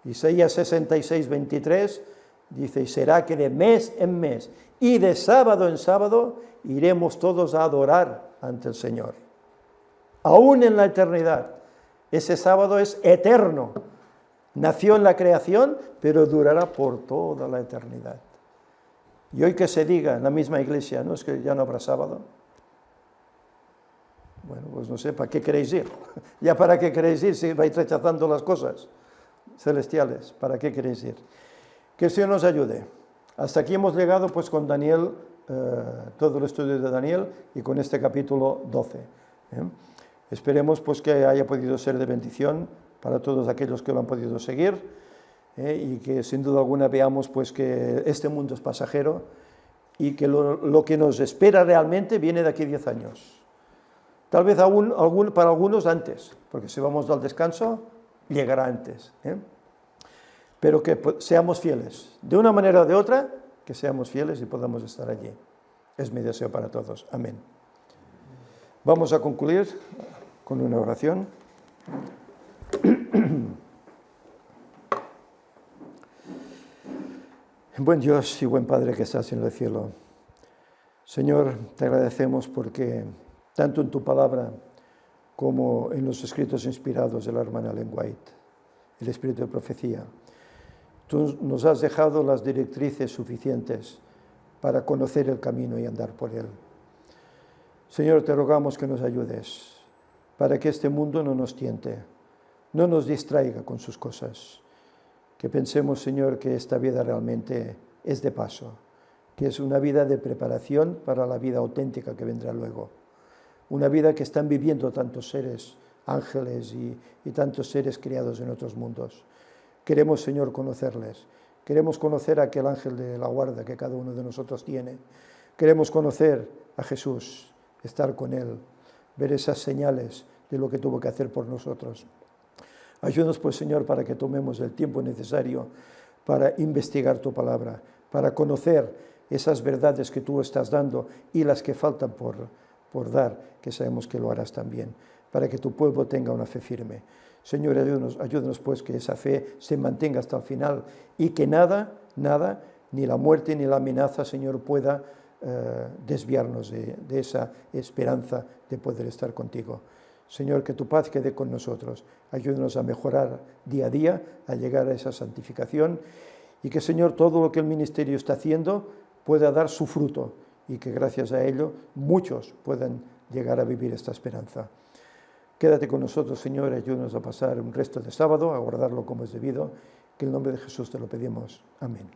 Isaías 66, 23 dice, y será que de mes en mes y de sábado en sábado iremos todos a adorar ante el Señor. Aún en la eternidad. Ese sábado es eterno. Nació en la creación, pero durará por toda la eternidad. Y hoy que se diga en la misma iglesia, ¿no es que ya no habrá sábado? Bueno, pues no sé, ¿para qué queréis ir? ¿Ya para qué queréis ir si vais rechazando las cosas celestiales? ¿Para qué queréis ir? Que el Señor nos ayude. Hasta aquí hemos llegado pues con Daniel, todo el estudio de Daniel y con este capítulo 12. Esperemos pues que haya podido ser de bendición para todos aquellos que lo han podido seguir y que sin duda alguna veamos pues que este mundo es pasajero y que lo que nos espera realmente viene de aquí 10 años. Tal vez para algunos antes, porque si vamos al descanso, llegará antes. Pero que seamos fieles. De una manera o de otra, que seamos fieles y podamos estar allí. Es mi deseo para todos. Amén. Vamos a concluir con una oración. Buen Dios y buen Padre que estás en el cielo. Señor, te agradecemos porque tanto en tu palabra como en los escritos inspirados de la hermana Ellen White, el espíritu de profecía, tú nos has dejado las directrices suficientes para conocer el camino y andar por él. Señor, te rogamos que nos ayudes para que este mundo no nos tiente, no nos distraiga con sus cosas, que pensemos, Señor, que esta vida realmente es de paso, que es una vida de preparación para la vida auténtica que vendrá luego. Una vida que están viviendo tantos seres, ángeles y tantos seres criados en otros mundos. Queremos, Señor, conocerles. Queremos conocer a aquel ángel de la guarda que cada uno de nosotros tiene. Queremos conocer a Jesús, estar con Él, ver esas señales de lo que tuvo que hacer por nosotros. Ayúdanos, pues, Señor, para que tomemos el tiempo necesario para investigar tu palabra, para conocer esas verdades que tú estás dando y las que faltan por dar, que sabemos que lo harás también, para que tu pueblo tenga una fe firme. Señor, ayúdanos pues que esa fe se mantenga hasta el final y que nada, ni la muerte ni la amenaza, Señor, pueda desviarnos de esa esperanza de poder estar contigo. Señor, que tu paz quede con nosotros. Ayúdanos a mejorar día a día, a llegar a esa santificación y que, Señor, todo lo que el ministerio está haciendo pueda dar su fruto y que gracias a ello muchos puedan llegar a vivir esta esperanza. Quédate con nosotros, Señor, ayúdanos a pasar un resto de sábado, a guardarlo como es debido, que en el nombre de Jesús te lo pedimos. Amén.